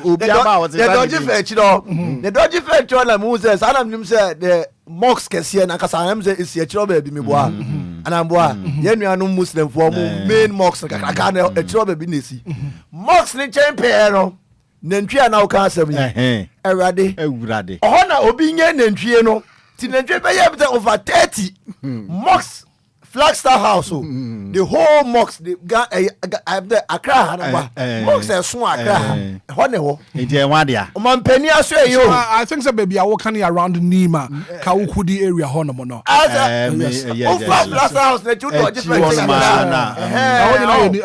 Obia ba was the dodgy fetch no. The dodgy fetch na mu say Adam nim say the mosque kese na kasa am say is e chiro ba bi me boa. And am boa. Ye nuanu Muslim for mu main mosque kaka na e chiro ba bi na si. Mosque ni chen pe no. Nantwie na o kan asem yi. Ewurade. Oho na obi nye nantwie no. Tinenjwe be ye over 30 mosques Flagster house the whole mosque the Accra Hanaba mosques e so Accra ho ne ho e wan dia o man pani aso e yo I think say baby I walk around Nima Kawukudi area ho no no Flagster house na tu do different I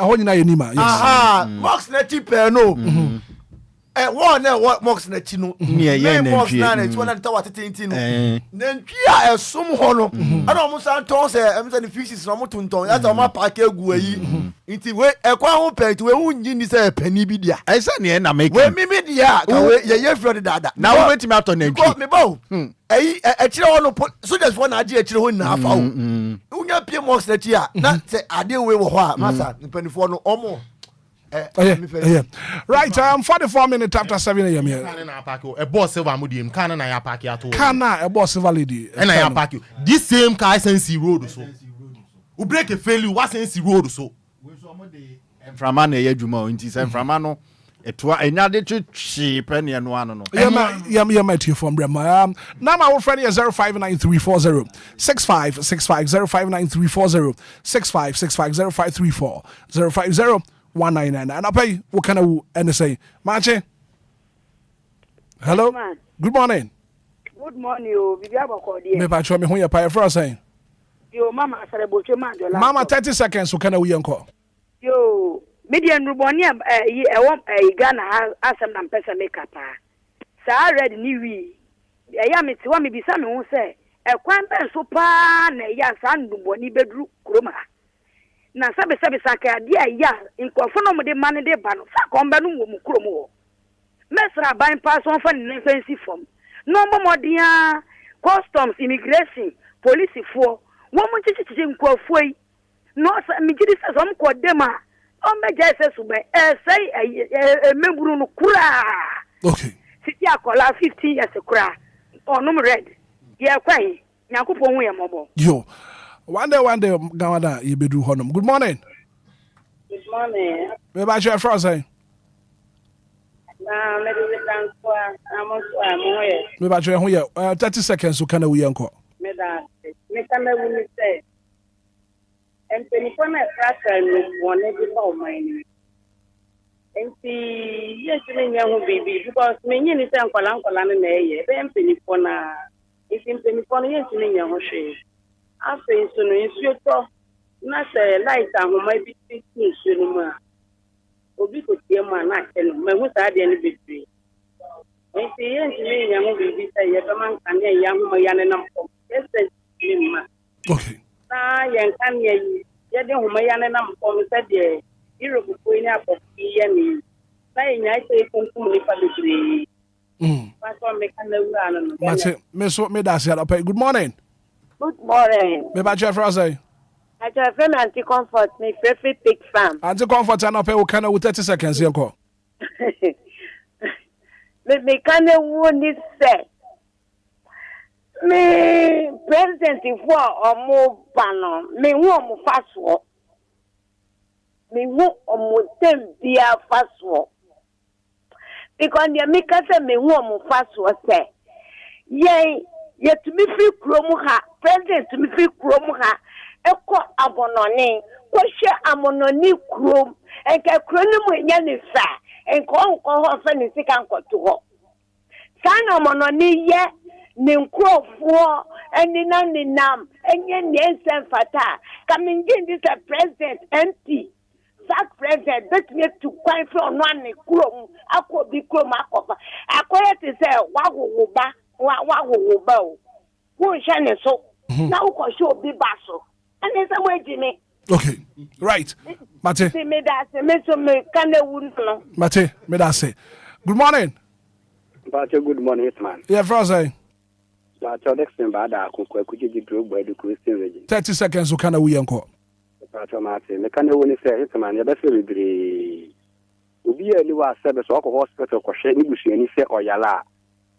want you Nima yes mosques na tipe no one what mocks na chino yeah mocks na it's one that what tintin no nantwia esum ho no ana omo san ton say em say the fishes no mo tonton ya ta ma park egu ayi nti we ekwa ho pent we unyi ni say pani bi dia I say na na make we mi dia ka we ye friend dada na we wait me out on nantwi me bo ayi e kire ho no so just for na age e kire ho na afa ho unya pie mocks na tia na say ade we wo ho a masa mpanifo no omo right 44 minutes after 7 a.m. here. A boss silver mudium kana na ya park ya to kana a boss silver lady and I park you this same car sense road so we break a failure what sense road so we so mo de enframa na ye dwuma nti se enframa no eto enya de twi penny no ano no yeah my tea from brema now my friend is 059340 6565 059340 6565 0534 050 199 and I pay what can I and say Mache. Hello. Good morning. Good morning, you. Me patch me who you pay for saying. Yo, Mama, Mama, 30 seconds. So can we encore? Yo, median Rubonia, I want a Ghana as some person make up. So I read new we. I am it to me be some who say a quan pen so pan a young son, Ruboni bedroom, Kroma. Na sabe saka dia ya nkofo no mo de man de ba no sa komba no mo kromo mesra ban pass on fa ne fancy form no mo dia customs immigration police for wo mo chichichi nkofo yi no me gidi say some ko dem a o me je say so be say memburu no kura okay siti akola 15 years kura onum red ye kwan yakopon hu ye mobo yo one day Gawada you be do honum. Good morning. Good morning. Me ba share for say Na me de tanko am here. me ba share hu ye 30 seconds so kana we enko Me da me kana we say and penifona frasa me wona di ba o mine. Enti yes me nya hu bibi because me nyi ni say nkola na eye be penifona if penifona yes me nya hu hwe. After so no isuo to na say light ahoma bi ti isuo no ma obi ko tie ma na ake no me hu sa de ne bebre enti ye ntimi nya ho bibi say ye be man kan ye ahoma ya ne nam ko ese ni ma okay na ye kan ye de homa ya ne nam ko me say de Europe ko ni akofi ye ni na ye nya say kunkum ni fa bebre ma so me kan na wura no Mate me so me da say good morning. Good morning. Me ba share for say I just feel anti-comfort, my favorite big fan. Anti-comfort and up here, kind of 30 seconds here. Me kind of want to say, me president for or more banner, me want fast walk. Me want more them be a fast walk. Because the America say me want fast walk say, yay, yet to me free kromuha, president to me free kromuha. Eko abononi kwehwe amononi krom enka krono nya ne fa enko ho fa ne sika nkoto ho sana amononi ye ne nkrofo eni na ne nam enye nyensen fata kamingi this president MP sack president bet me to kwan from one ne krom akobi krom akofa akoye te say wagogoba o wo hye ne so na ukosho obi baso. Okay, right. Mate. Mate, me da say. Good morning. Good morning, Hitman. Yeah, Frozen. 30 seconds so can we uncle. Me can only say Hitman, you better be Obia ni wa service or hospital ko she ni busu ani se oyala.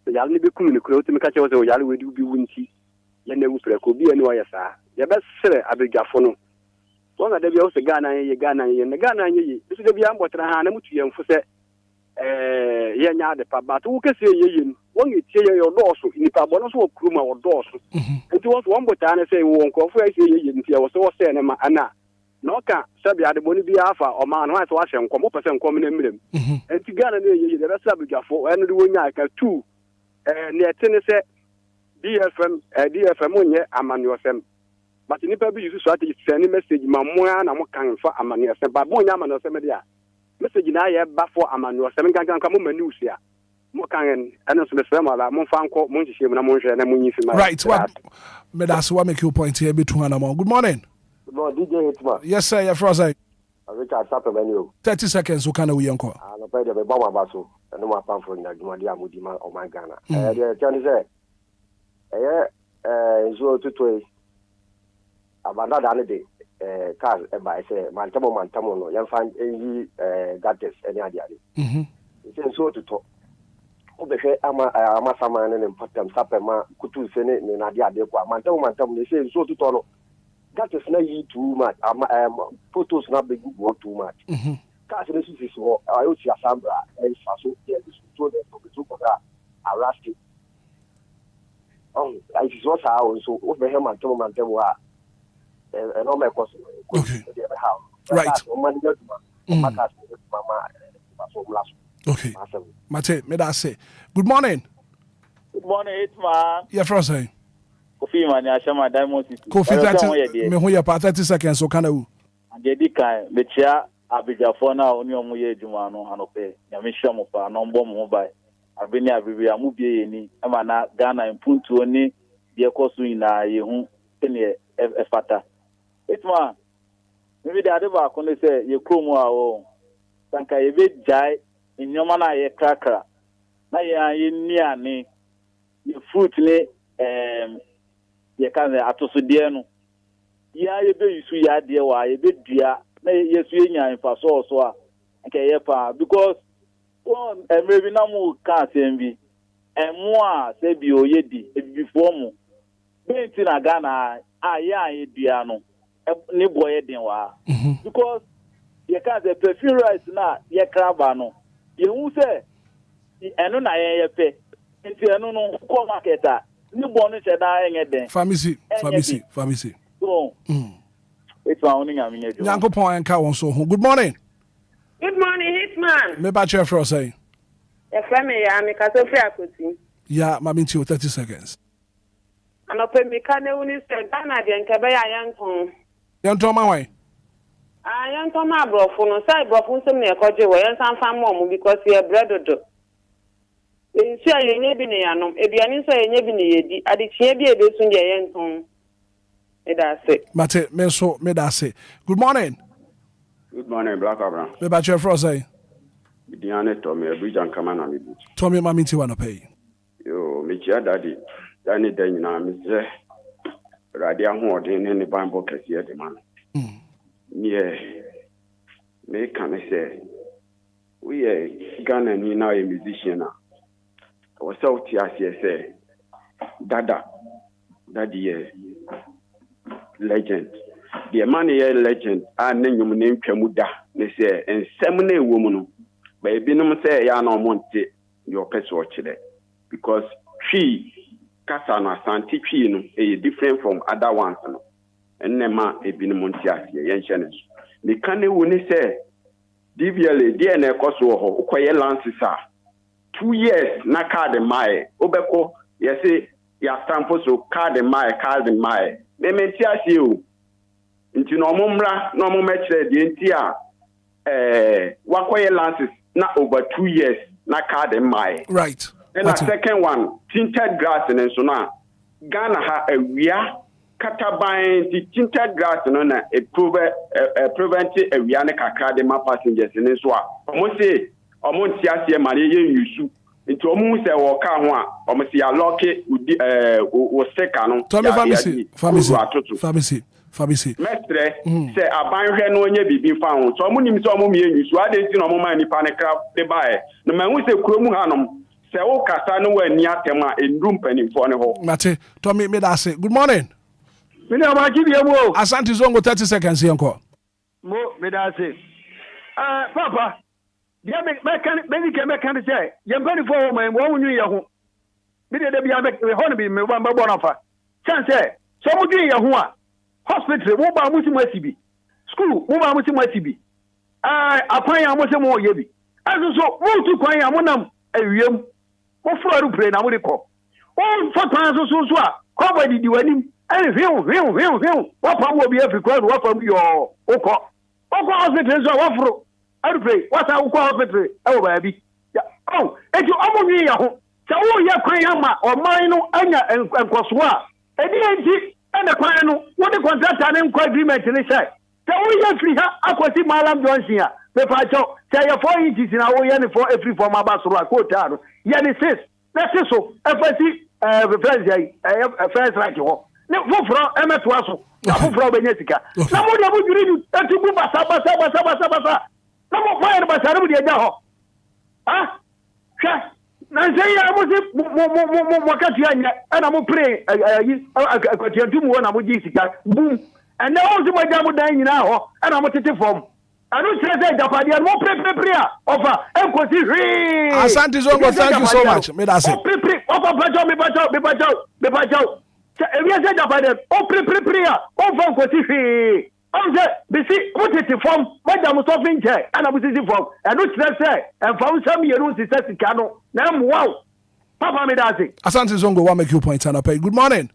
So yalla ni be kum ni kuro to me ka che wo se oyala we di bi wunti. Ye na wu pre ko Obia ni wa yesa. Ye be sere abegafo no. So na da bia wo se Ghana ye ne Ghana ye. Bisu da bia mbotra ha na mutu ye mfu se ye nya de pa but wo kese ye yin. Won ye tie ye odoso ni pa bo no so kuruma odoso. Enti wo so won bota na se wo nkofo ye ye yin tie wo se wo se ne ma ana. No ka sabi ade boni bi afa o ma no so ahye nkom pese nkom na mmirem enti Ghana na ye de besa abugafo eno de wonya ka 2 ne etene se DLFM onye amaniosem but nipa bi use so ati send message ma mo na mo kan fa amaniosem ba mo nya amaniosem de a message na ye ba for amaniosem gangan mo mani usia mo kan eno so be ma la mo fa nko mo nhihye mu na mo nhwe na mo nyifi ma right what me that's what make you point here between am. Good morning. No, DJ Hitman. Yes, sir. You're frozen. Richard Sapper, 30 seconds. So can we uncle? I'm afraid of a bomb basso. And no more from Nagumadia Mudima or my Ghana. Johnny said, so to tway about that day. Car by say, Mantamo, you find any gadgets any idea. It's so to talk. Obeshe ama sama and important Sapper Kutu Senate and Nadia de Mantam, they say so to talk. That is not too much. Photos not be good too much. Cars this is what I would see a sambra and so yeah, this to the two of that arrested. I just was how so over him and Tom and Dewa and all my cousins. Okay. Right. Okay. Mate, me that say. Good morning. Good morning, Hitman. Yeah, Frozen. Kofi man ya shama Diamond City. Kofi 30 me ho ya pa 30 seconds so kana wu. Agedi kan me chia abijafo na oni omo ye adwuma no anope. Ya me hia mo pa no mbo mo bai. Abeni abibi amu bie ye ni e ma na Ghana impuntu oni de koso ina ye hu ene e fata. Itma me de ade ba ko ne se ye kromu a o. Sanka ye be jai nyoma na ye krakra. Na ye ni ani ye fruit ni ye kan atoso de no ya ebe isu ya de wa ebe dua na yesu enya infa so a nke ye pa because on emre bi na mu ka sembi emu a se bi oyedi ebifo mu benti na Ghana ya dua no ni boye den wa because ye ka the perfume rice na ye kraba no ye hu se eno na ye pe enti eno no ko market a ni bonu che da enye den Pharmacy. so it's owning am nye jo Nyankopon enka won so ho. Good morning. Good morning, Hitman. Me ba che for say. Efra me ya me ka so free akoti. Yeah, mami ti 30 seconds. Anope me ka na woni se Ghana de nka be ya yankon. Yanto ma wan. Yankon ma brofo no sai brofo nsem na ekoje wo yansan fa mo because ye bread do. Nsi ayenye bi ne yanom, eduane nso ayenye bi ne yedi. Adechie bi ebesu nde yenton. Mate, me da say. Good morning. Good morning, Black Abraham. Me ba che for say. Diane Tommy, Bridge and Kamana me. Tommy mami ti wana pay. Yo, me chia daddy. Dani den na me se. Radia ho den ne Bible kese de man. Yeah. Me can say. We Ghana ni na a musician na. Was out here say. Daddy legend. The man here legend and name name Kamuda. They say and seminary woman. But no say ya no monte your pet watch there. Because tree Kasana Santi tree no different from other ones no. And nema a binomontia yenchenes. The canny wuni say DVLA DNA Kosoho Ukoye Lancisa 2 years na card my Obeko yes ya stampo so card my me mentia you nti no momra no momechre de ntia wakoye lances na over 2 years na card my right and the second one tinted grass and so na Ghana ha awia kataban the tinted grass no na prevent awia ne kakra de ma passengers ne so a omo say omo ntia se mare ye yusu nti omo se wo ka ho a omo se ya lock wo seka no pharmacy mestre se abanhwe no onye bibi fa ho so omo nim se omo me yusu ade nti no omo ma nipa ne kra de bae no ma hu se kuromu hanom se wo kasa no wa ni atema endum panimfo ne ho mate Tommy me da say good morning me na ba ki bi mo Asante Zongo 30 seconds yenko mo me da say papa dia me can say ye mbani fo mo wo nyu ye ho me de bia me ho no bi me ba bo na fa chan say so mo dwi ye ho a hospital wo ba mo si mo asibi school wo ba mo si mo asibi akwan ya mo se mo ye bi aso so wo tu kwan ya mo nam awiem wo furo pray na mo de ko wo fotan so a ko ba di wanim hwiu wo pa mo bi afrika wo pa yo wo ko hospital so wo furo I pray. What's our hospital? Oh, baby. Oh, if you almost near you, so you are or mine, Anya and Koswa. And the Quano, what the contract and inquiry agreement in the side. So we have free Aquati Malam Jones here. The Pacho, say 4 inches in our yen for every form of Basura quota. Yan says, that's so. First like you. No, for Emma Twasso, for Benetica. Somebody would read that to move Basa. Some fire by Sarudia Jaho. Ah, Nancy, I was Wakatiana, and I'm praying. I got you one of Jessica. Boom. And now also my dam dying now, and I'm a titty form. I don't say that Japani and more prayer offer. Asante Zongo, thank you so much. Me that's it. If you say Japan, prayer, offer Cosi. Bisi mutiti form madam so finche ana mutiti form enu trese and form some yeru sise sika no na wow papa me dazi Asante Zongo wa make you point and pay good morning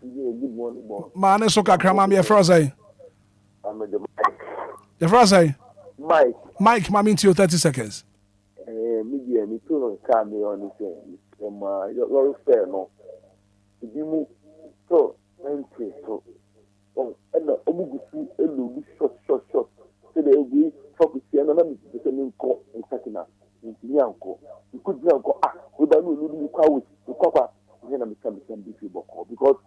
good morning man so kakra ma me froze I'm the Mike the froze Mike mami into 30 seconds me too on can me on this your fair no bimu so entry so and the Omugusu Elu short. So they agree focus here and I'm the same call and second up in Yanko. You could go, we don't know you crowd with the copper, then I'm becoming some big because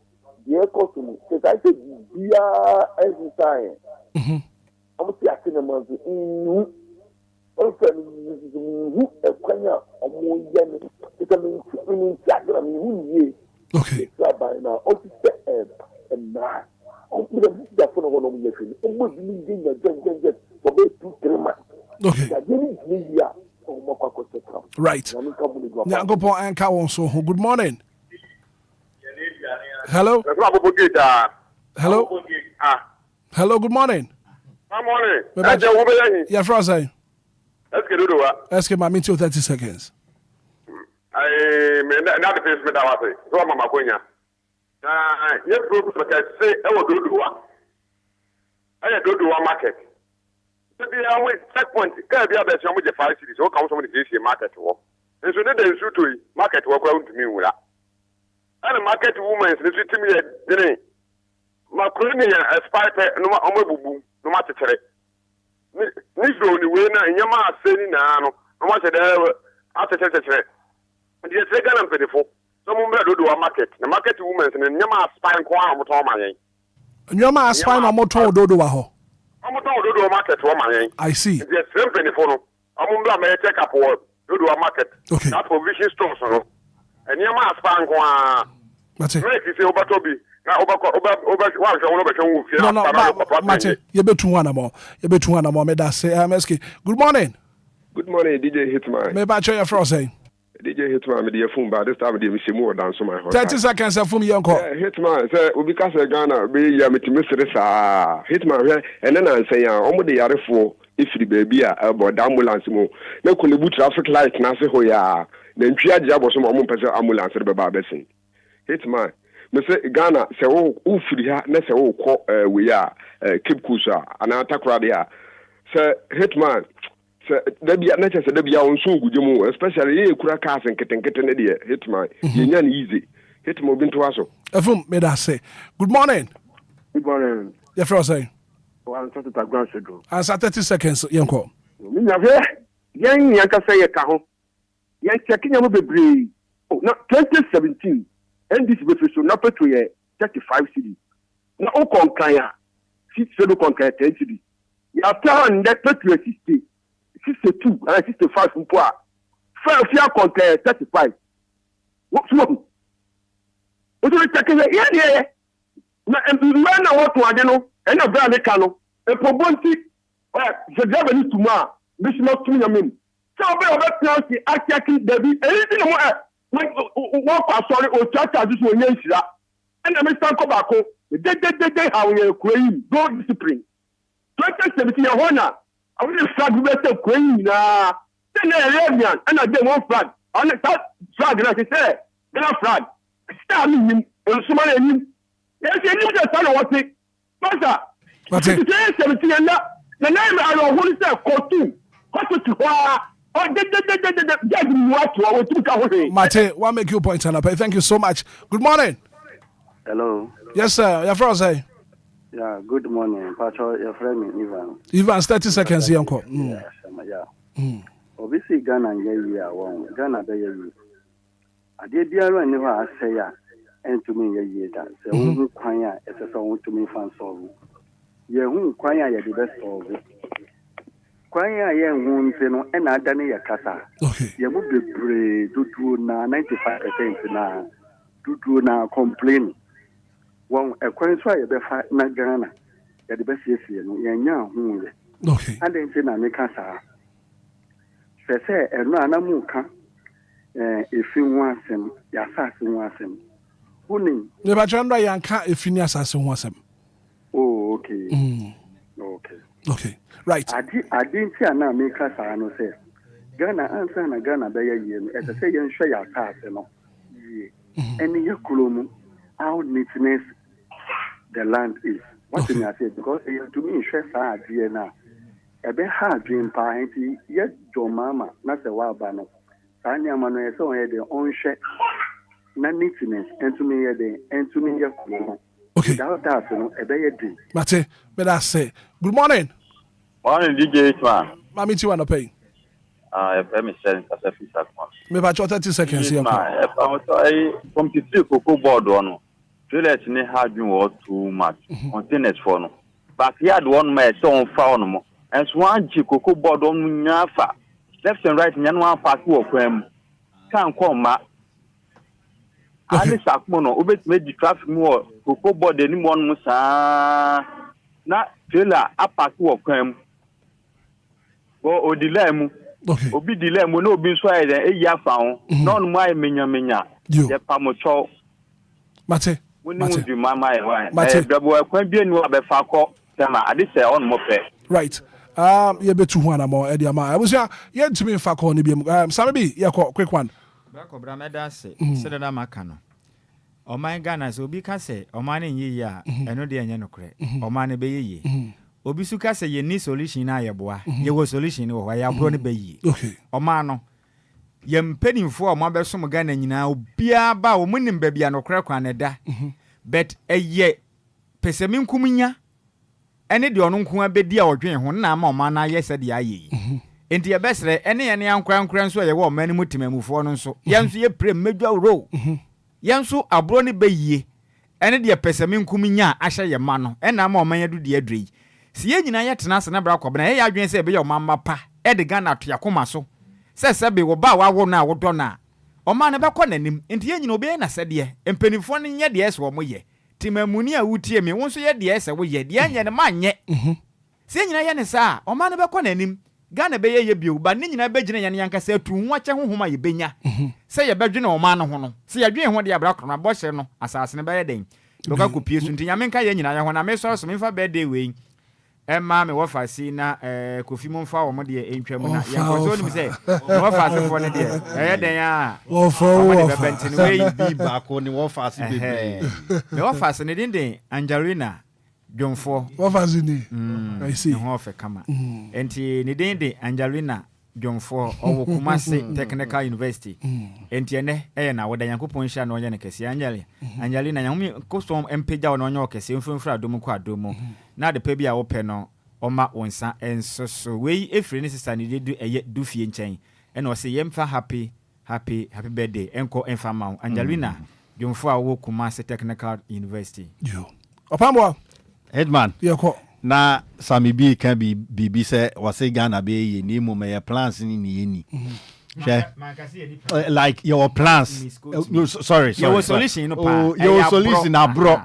deɛ ɛkɔ so no kɛkɛ sɛ biribiara ɛnsesaeɛ ɔmo te ase na ma nso nhu ɔmfɛ no nhu ɛkwan a ɔmo yɛ no kɛkɛ menti ase na menhu yie ɛsɛ aban na ɔte sɛ mmaa ɔmpɛ dɛ bisiafo no hɔ na ɔmo yɛ hwɛ no ɔmo bi ne gye nya gyɛngyɛngyɛn for bɛyɛ 2-3 months yadeɛ no gyina yie a ɔmo akɔ akɔhyɛ tam right nyankopɔn ɛnka wɔn so ho good morning. Hello. Hello. Hello. Good morning. Good morning. Yeah, Friday. Let's get it over. Let's get my meeting 30 seconds. I mean, not the face with our way. So I'm a Maconia. Yes, but I say I will do one. I do one market. The checkpoint, can't be a better with the 5 cities or come from the DC market work. And so then they shoot to market work around to me with that. And a market woman is to me at dinner. Macaroni a spider, no matter what. Niso ni wena nyama aseni na no matter there atete. The second and pedifo. Some women do a market. The market women and nyama spine kwa moto man. Nyama spine or moto do wa ho. Moto do market woman. I see. The same pedifo no. Amumba may check up or do a market. Okay. That provision stores no. And nyama spine kwa. That's it. Make you say obatobi. No, Mate, you bet 2 more. You bet 2 more. Me that say, MSK. Good morning. Good morning, DJ Hitman. Me back your frost say. DJ Hitman, me the phone, but this time we see more than so my house. 30 seconds for me, uncle. Hitman, say, we because Ghana, be ya me to miss this. Hitman, and then I say, almost the other 4 if the baby about ambulance mo. No, could you traffic light, Nasi Hoya, then Chia Jab or some ambulance at the Babasin. Hitman. Mr. Ghana, say, oh, free her, let's say, oh, we are Cape Kusa, and I attack Radia. Sir, Hitman, sir, there be a nature, there be our soon good, especially a crackers and getting an idea. Hitman, you're easy. Hitman, been to us. May I say, good morning. Good morning. Your first say, I'm talking to Grandchildren. Answer 30 seconds, young call. Young Yankasa Kaho, Yan checking your baby. Oh, no, 2017. And this beneficial not to 35 cities. Now, on Kaya, 6 conquer 10 cities. You have turned that to 62 and 65 from Poa. First year conquer 35. What's wrong? What are you taking? Yeah. Now, and man, I want to Adeno, and a brand cano, and Pobonti, the Japanese tomorrow, this is not to me. So, about now, the attacking Debbie, anything more. One sorry or church as this one and the Mr. Kobako, they how we are queen, no discipline. 2017 honor, I will flag better queen. Then Arabian and I get one flag. On the top flag, as I said, then a flag. Stabbing him and somebody him. Yes, you need to tell what it. But 17 and that the name I don't want to say, Kotu. Kotu. Mate, what make you point on? Thank you so much. Good morning. Hello. Yes, sir. Your first say. Yeah, good morning. Patrol, your friend Ivan. Ivan, 30 seconds, young call. Yeah. Obviously, Ghana, Ghana, I did the other and I say, and to me, that. So, who choir, it's a song to me, fan song. Yeah, who choir, the best of it. Kwanya ye nwunte no na adane ye kasa. Ye mu bebre dudu na 95% na dudu na complain. Won ekwan so ye befa na Ghana. Ye de besiesie no ye nya hu ye. Okay. Ade nti na me kasa. Se eno anamu ka efi hu asem, ya asase hu asem. Huni. Ne ba chanda yanka efi ni asase hu asem. Oh, okay. Okay. Right. I didn't see an American Sano say Ghana answer and Ghana by a year as I say, and show your pass, and your column, how neatness the land is. What can I say? Because to me, stress hard, now. A bit hard dream party, yet your mamma, not a wild banner. Tanya Manuel so had their own share, not neatness, and to me, and to me, your column. Okay. Without that, a better dream. Mate, but I say, good morning. Morning, DJ Hitman. Mami, you want to pay? Let me send a service. Me about 30 seconds here. From the 3 cocoa board one. toilet ne hadwin was too much. Containers for no. Backyard one may so found more. And swan cocoa board on Yafa. Left and right, and one pass walk them. Can't come, ma. Ali Sakmono, Obet made the traffic more. Cocoa board anyone musa. Not trailer, a pass walk them. O dilemma. Obi dilemma, no being swayed, a year found. None my menya. The Pamocho. Mate. Mate. Double can be no other Fako. I did say on Mope. Right. You bet to one more, Eddie. I was yet to me Fako on the Sabi, quick one. Bako Brameda say, said that Macano. O my Ghana's Obi Case, o man in ye ya, and no dear Yanocre, o man be ye. Obisuka say ye need solution in Ayaboa. Ye was solution or I have grown be ye. Okay. O mano. Yem penny for my best some Ghanaian now, be about winning baby and no crack on a da. Bet a ye Pesemin Kuminya. Any the onunku be dear or dream when na mana yes at the aye. Into your best, any uncle crans where you want many mutimum for so. Yams ye pre major row. Yamsu abroni be ye. Any dear Pesemin Kuminya, Asha your mano, and na more man do dear dree. See ye yet nas and a braco, but I agree say be your mamma pa, Edgana to Yakoma so. Says Sabi will bow our now or donna. O man about calling him, and ye no be said ye, and penny phoning yet the S one ye. Timamunia would tear me once yet the S away yet, the anya the man yet. Saying I sa, o man about calling him, Ghana be ye bu, but Nina Begin and Yanka said to watch a whom I benya. Say a Begin or man of see a dream what the abroad on a boss no assassin by a day. Look, I could pierce into Yamenka Yan when I may saw some info bed day way. And mammy, what I see now, Kofi Monfa, my dear, ain't you? I say, what fast for the dear? Eh, they are. Oh, for Benton way be back on the war fast. The war fast and it didn't, Angelina, John for what was in it? I see, half a camera. And he didn't, Angelina, John for or Kumasi Technical University. And Tiene, now what the Yanko Ponsha no Yanakesi, Angelina, Yami, custom and pay down on your case, in front of Domo Domo. Now the baby are open or ma onsa and so way if necessary they do a yet do fee chain and was say yemfa happy birthday enko enfama Angelina John for Kumasi Technical University. Yo. Opamwa Hitman. Yako. Na Sami B can be BB say was say Ghana be ni mo me plans ni ni. Like your plans. Sorry. Your solution, your solution abro.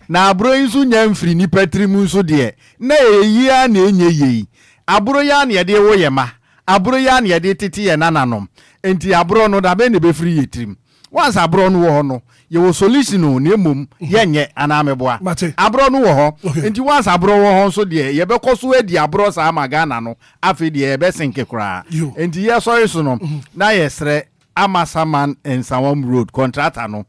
Na abro insu nyam free ni petrimu so de. Na eyi na enye abro ya na de wo yema. Abro ya na de tete ye nananom. Enti abro no da be ne be free yetrim. Once abro no wo no, your solution no na emom yenye anameboa. Abro no wo ho. Enti once abro wo ho so de ye be koso adi abro sa magana no afi de ye be sinke kra. Enti ye sorry so no. Na yesre Amasaman and Sawam Road contractor no.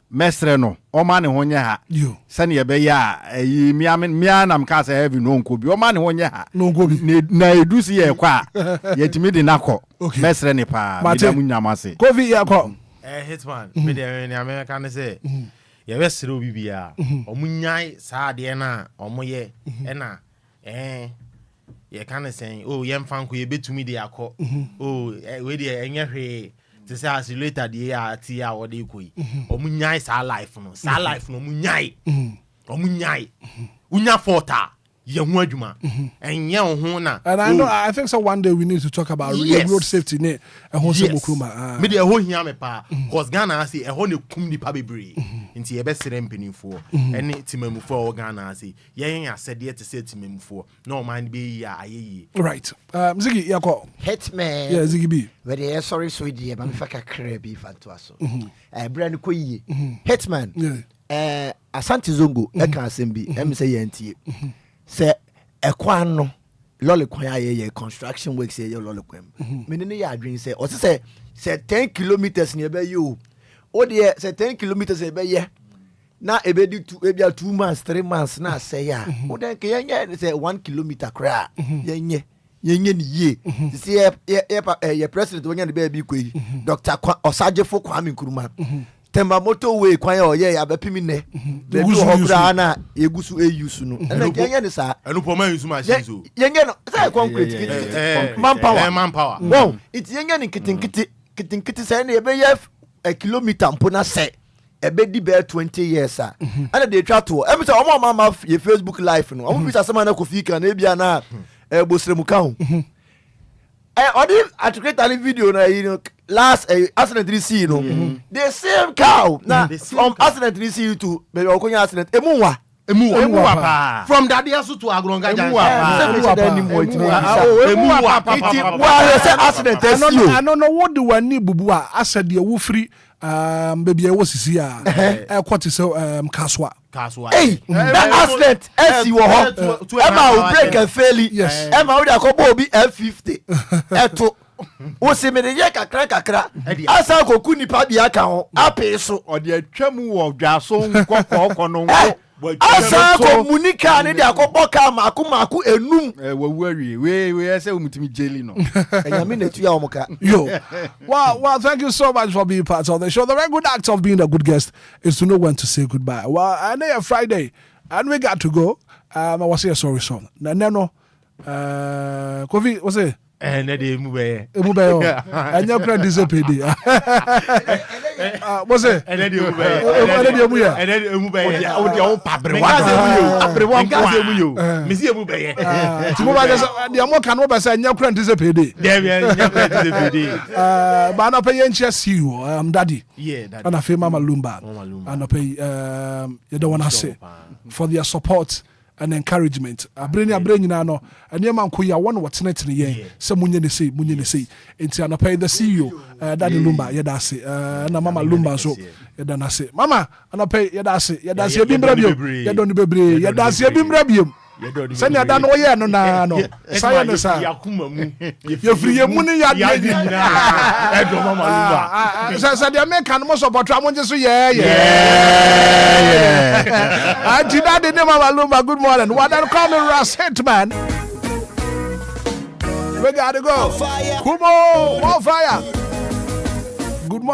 Mestre no o man ho nye ha. Sane ye be ya mianam ka say heavy no nko bi o man ho nye ha. No nko bi na edusi ye kwa yetimi de nakọ. Mestre ne pa me nyamase. Covid yakọ. Hitman, me de na me kan say ye be sere obi bia omunyai saa de na omoye e na ye kan say oh ye mfa nko ye betumi de akọ. Oh we de enye hwe to say as later the year ti a wo de koyi omunyai saa life no omunyai unya forta ye hu adwuma enye ho na. And I think so one day we need to talk about road safety ne ehun se mokruma me de ho hia me pa cause Ghana say ehun ne kum ni pa bebre nti ye be sere mpanimfo ene timamufo o Ghana say ye yen asede te say timamufo no man be ya ayeyi right. Ziggy yakọ Hitman. Yeah, Ziggy B where the sorry so die ba me fa kakra bi fa to aso brand ko yie Hitman Asante Zongo e kan asem bi em say ye ntie se ekwan no lolly kwan aye construction works ye lolly kwan me ne ya adwin say o say 10 kilometers ne be you o de say 10 kilometers e be ye na e be di 2 months 3 months na say ya o de ke ye say 1 kilometer kra ye ni ye see ye president wonya ne be bi koi Dr. Osajefo Kwame Nkrumah Temba moto we kwan ye abapimi ne be do hobra na egusu eyusu no na yenye ne sa enu poma yusu machine so yenye no say concrete manpower wow it yenye ne kitinkiti say na be ye a kilometer mpo na say ebedi be 20 years a ana dey twa to em say omo mama ye Facebook live no omo bisa sama na kofi kan na bia na bosremu ka ho odi atuketa video na you know last accident we see no the same cow na from accident we see to maybe okonya accident emuwa from Dadiasu to Agronga accident I don't know what the one ni bubu a asɛ deɛ wo free baby ɛwɔ sisi a ɛkɔ te sɛ kaswa that accident ɛsi wɔ hɔ ɛma o break ɛfɛli ɛma o de akɔbɔ obi F50 ɛto o se me de yɛ kakra asa koku nipa bi aka ho ape so ɔde atwa mu wɔ dwaso nkɔkɔ no asa ko munika ne de akɔbɔ ka mako enum wawu awie we ɛsɛ omutimi jeli no ɛnyame na tu ya omoka yo well thank you so much for being part of the show. The very good act of being a good guest is to know when to say goodbye. Well, I know it's Friday and we got to go. I was here sorry song no Kofi what's it Emube anya kra disapedi what's it Emube misi Emube timo ba de mo kan wo ba say anya kra disapedi ba na pay enche see you daddy and I feel mama Lumba and I pay you don't want to say for their support and encouragement abreni nyina no enema nko ya won wotenetene ye se munye ne sei enti anapa the CEO daddy Lumba ye da se na mama Lumba so ye da na se mama anapa ye da se bi mbra biom ye do no bebre ye da se bi mbra biom sani ada no ye no na no saya ne sa ye free ye muni ya de edo mama Lumba sa de make no support amonje so ye anti daddy ne mama Lumba good morning what then call me Ras Hitman we gotta go come on fire good morning.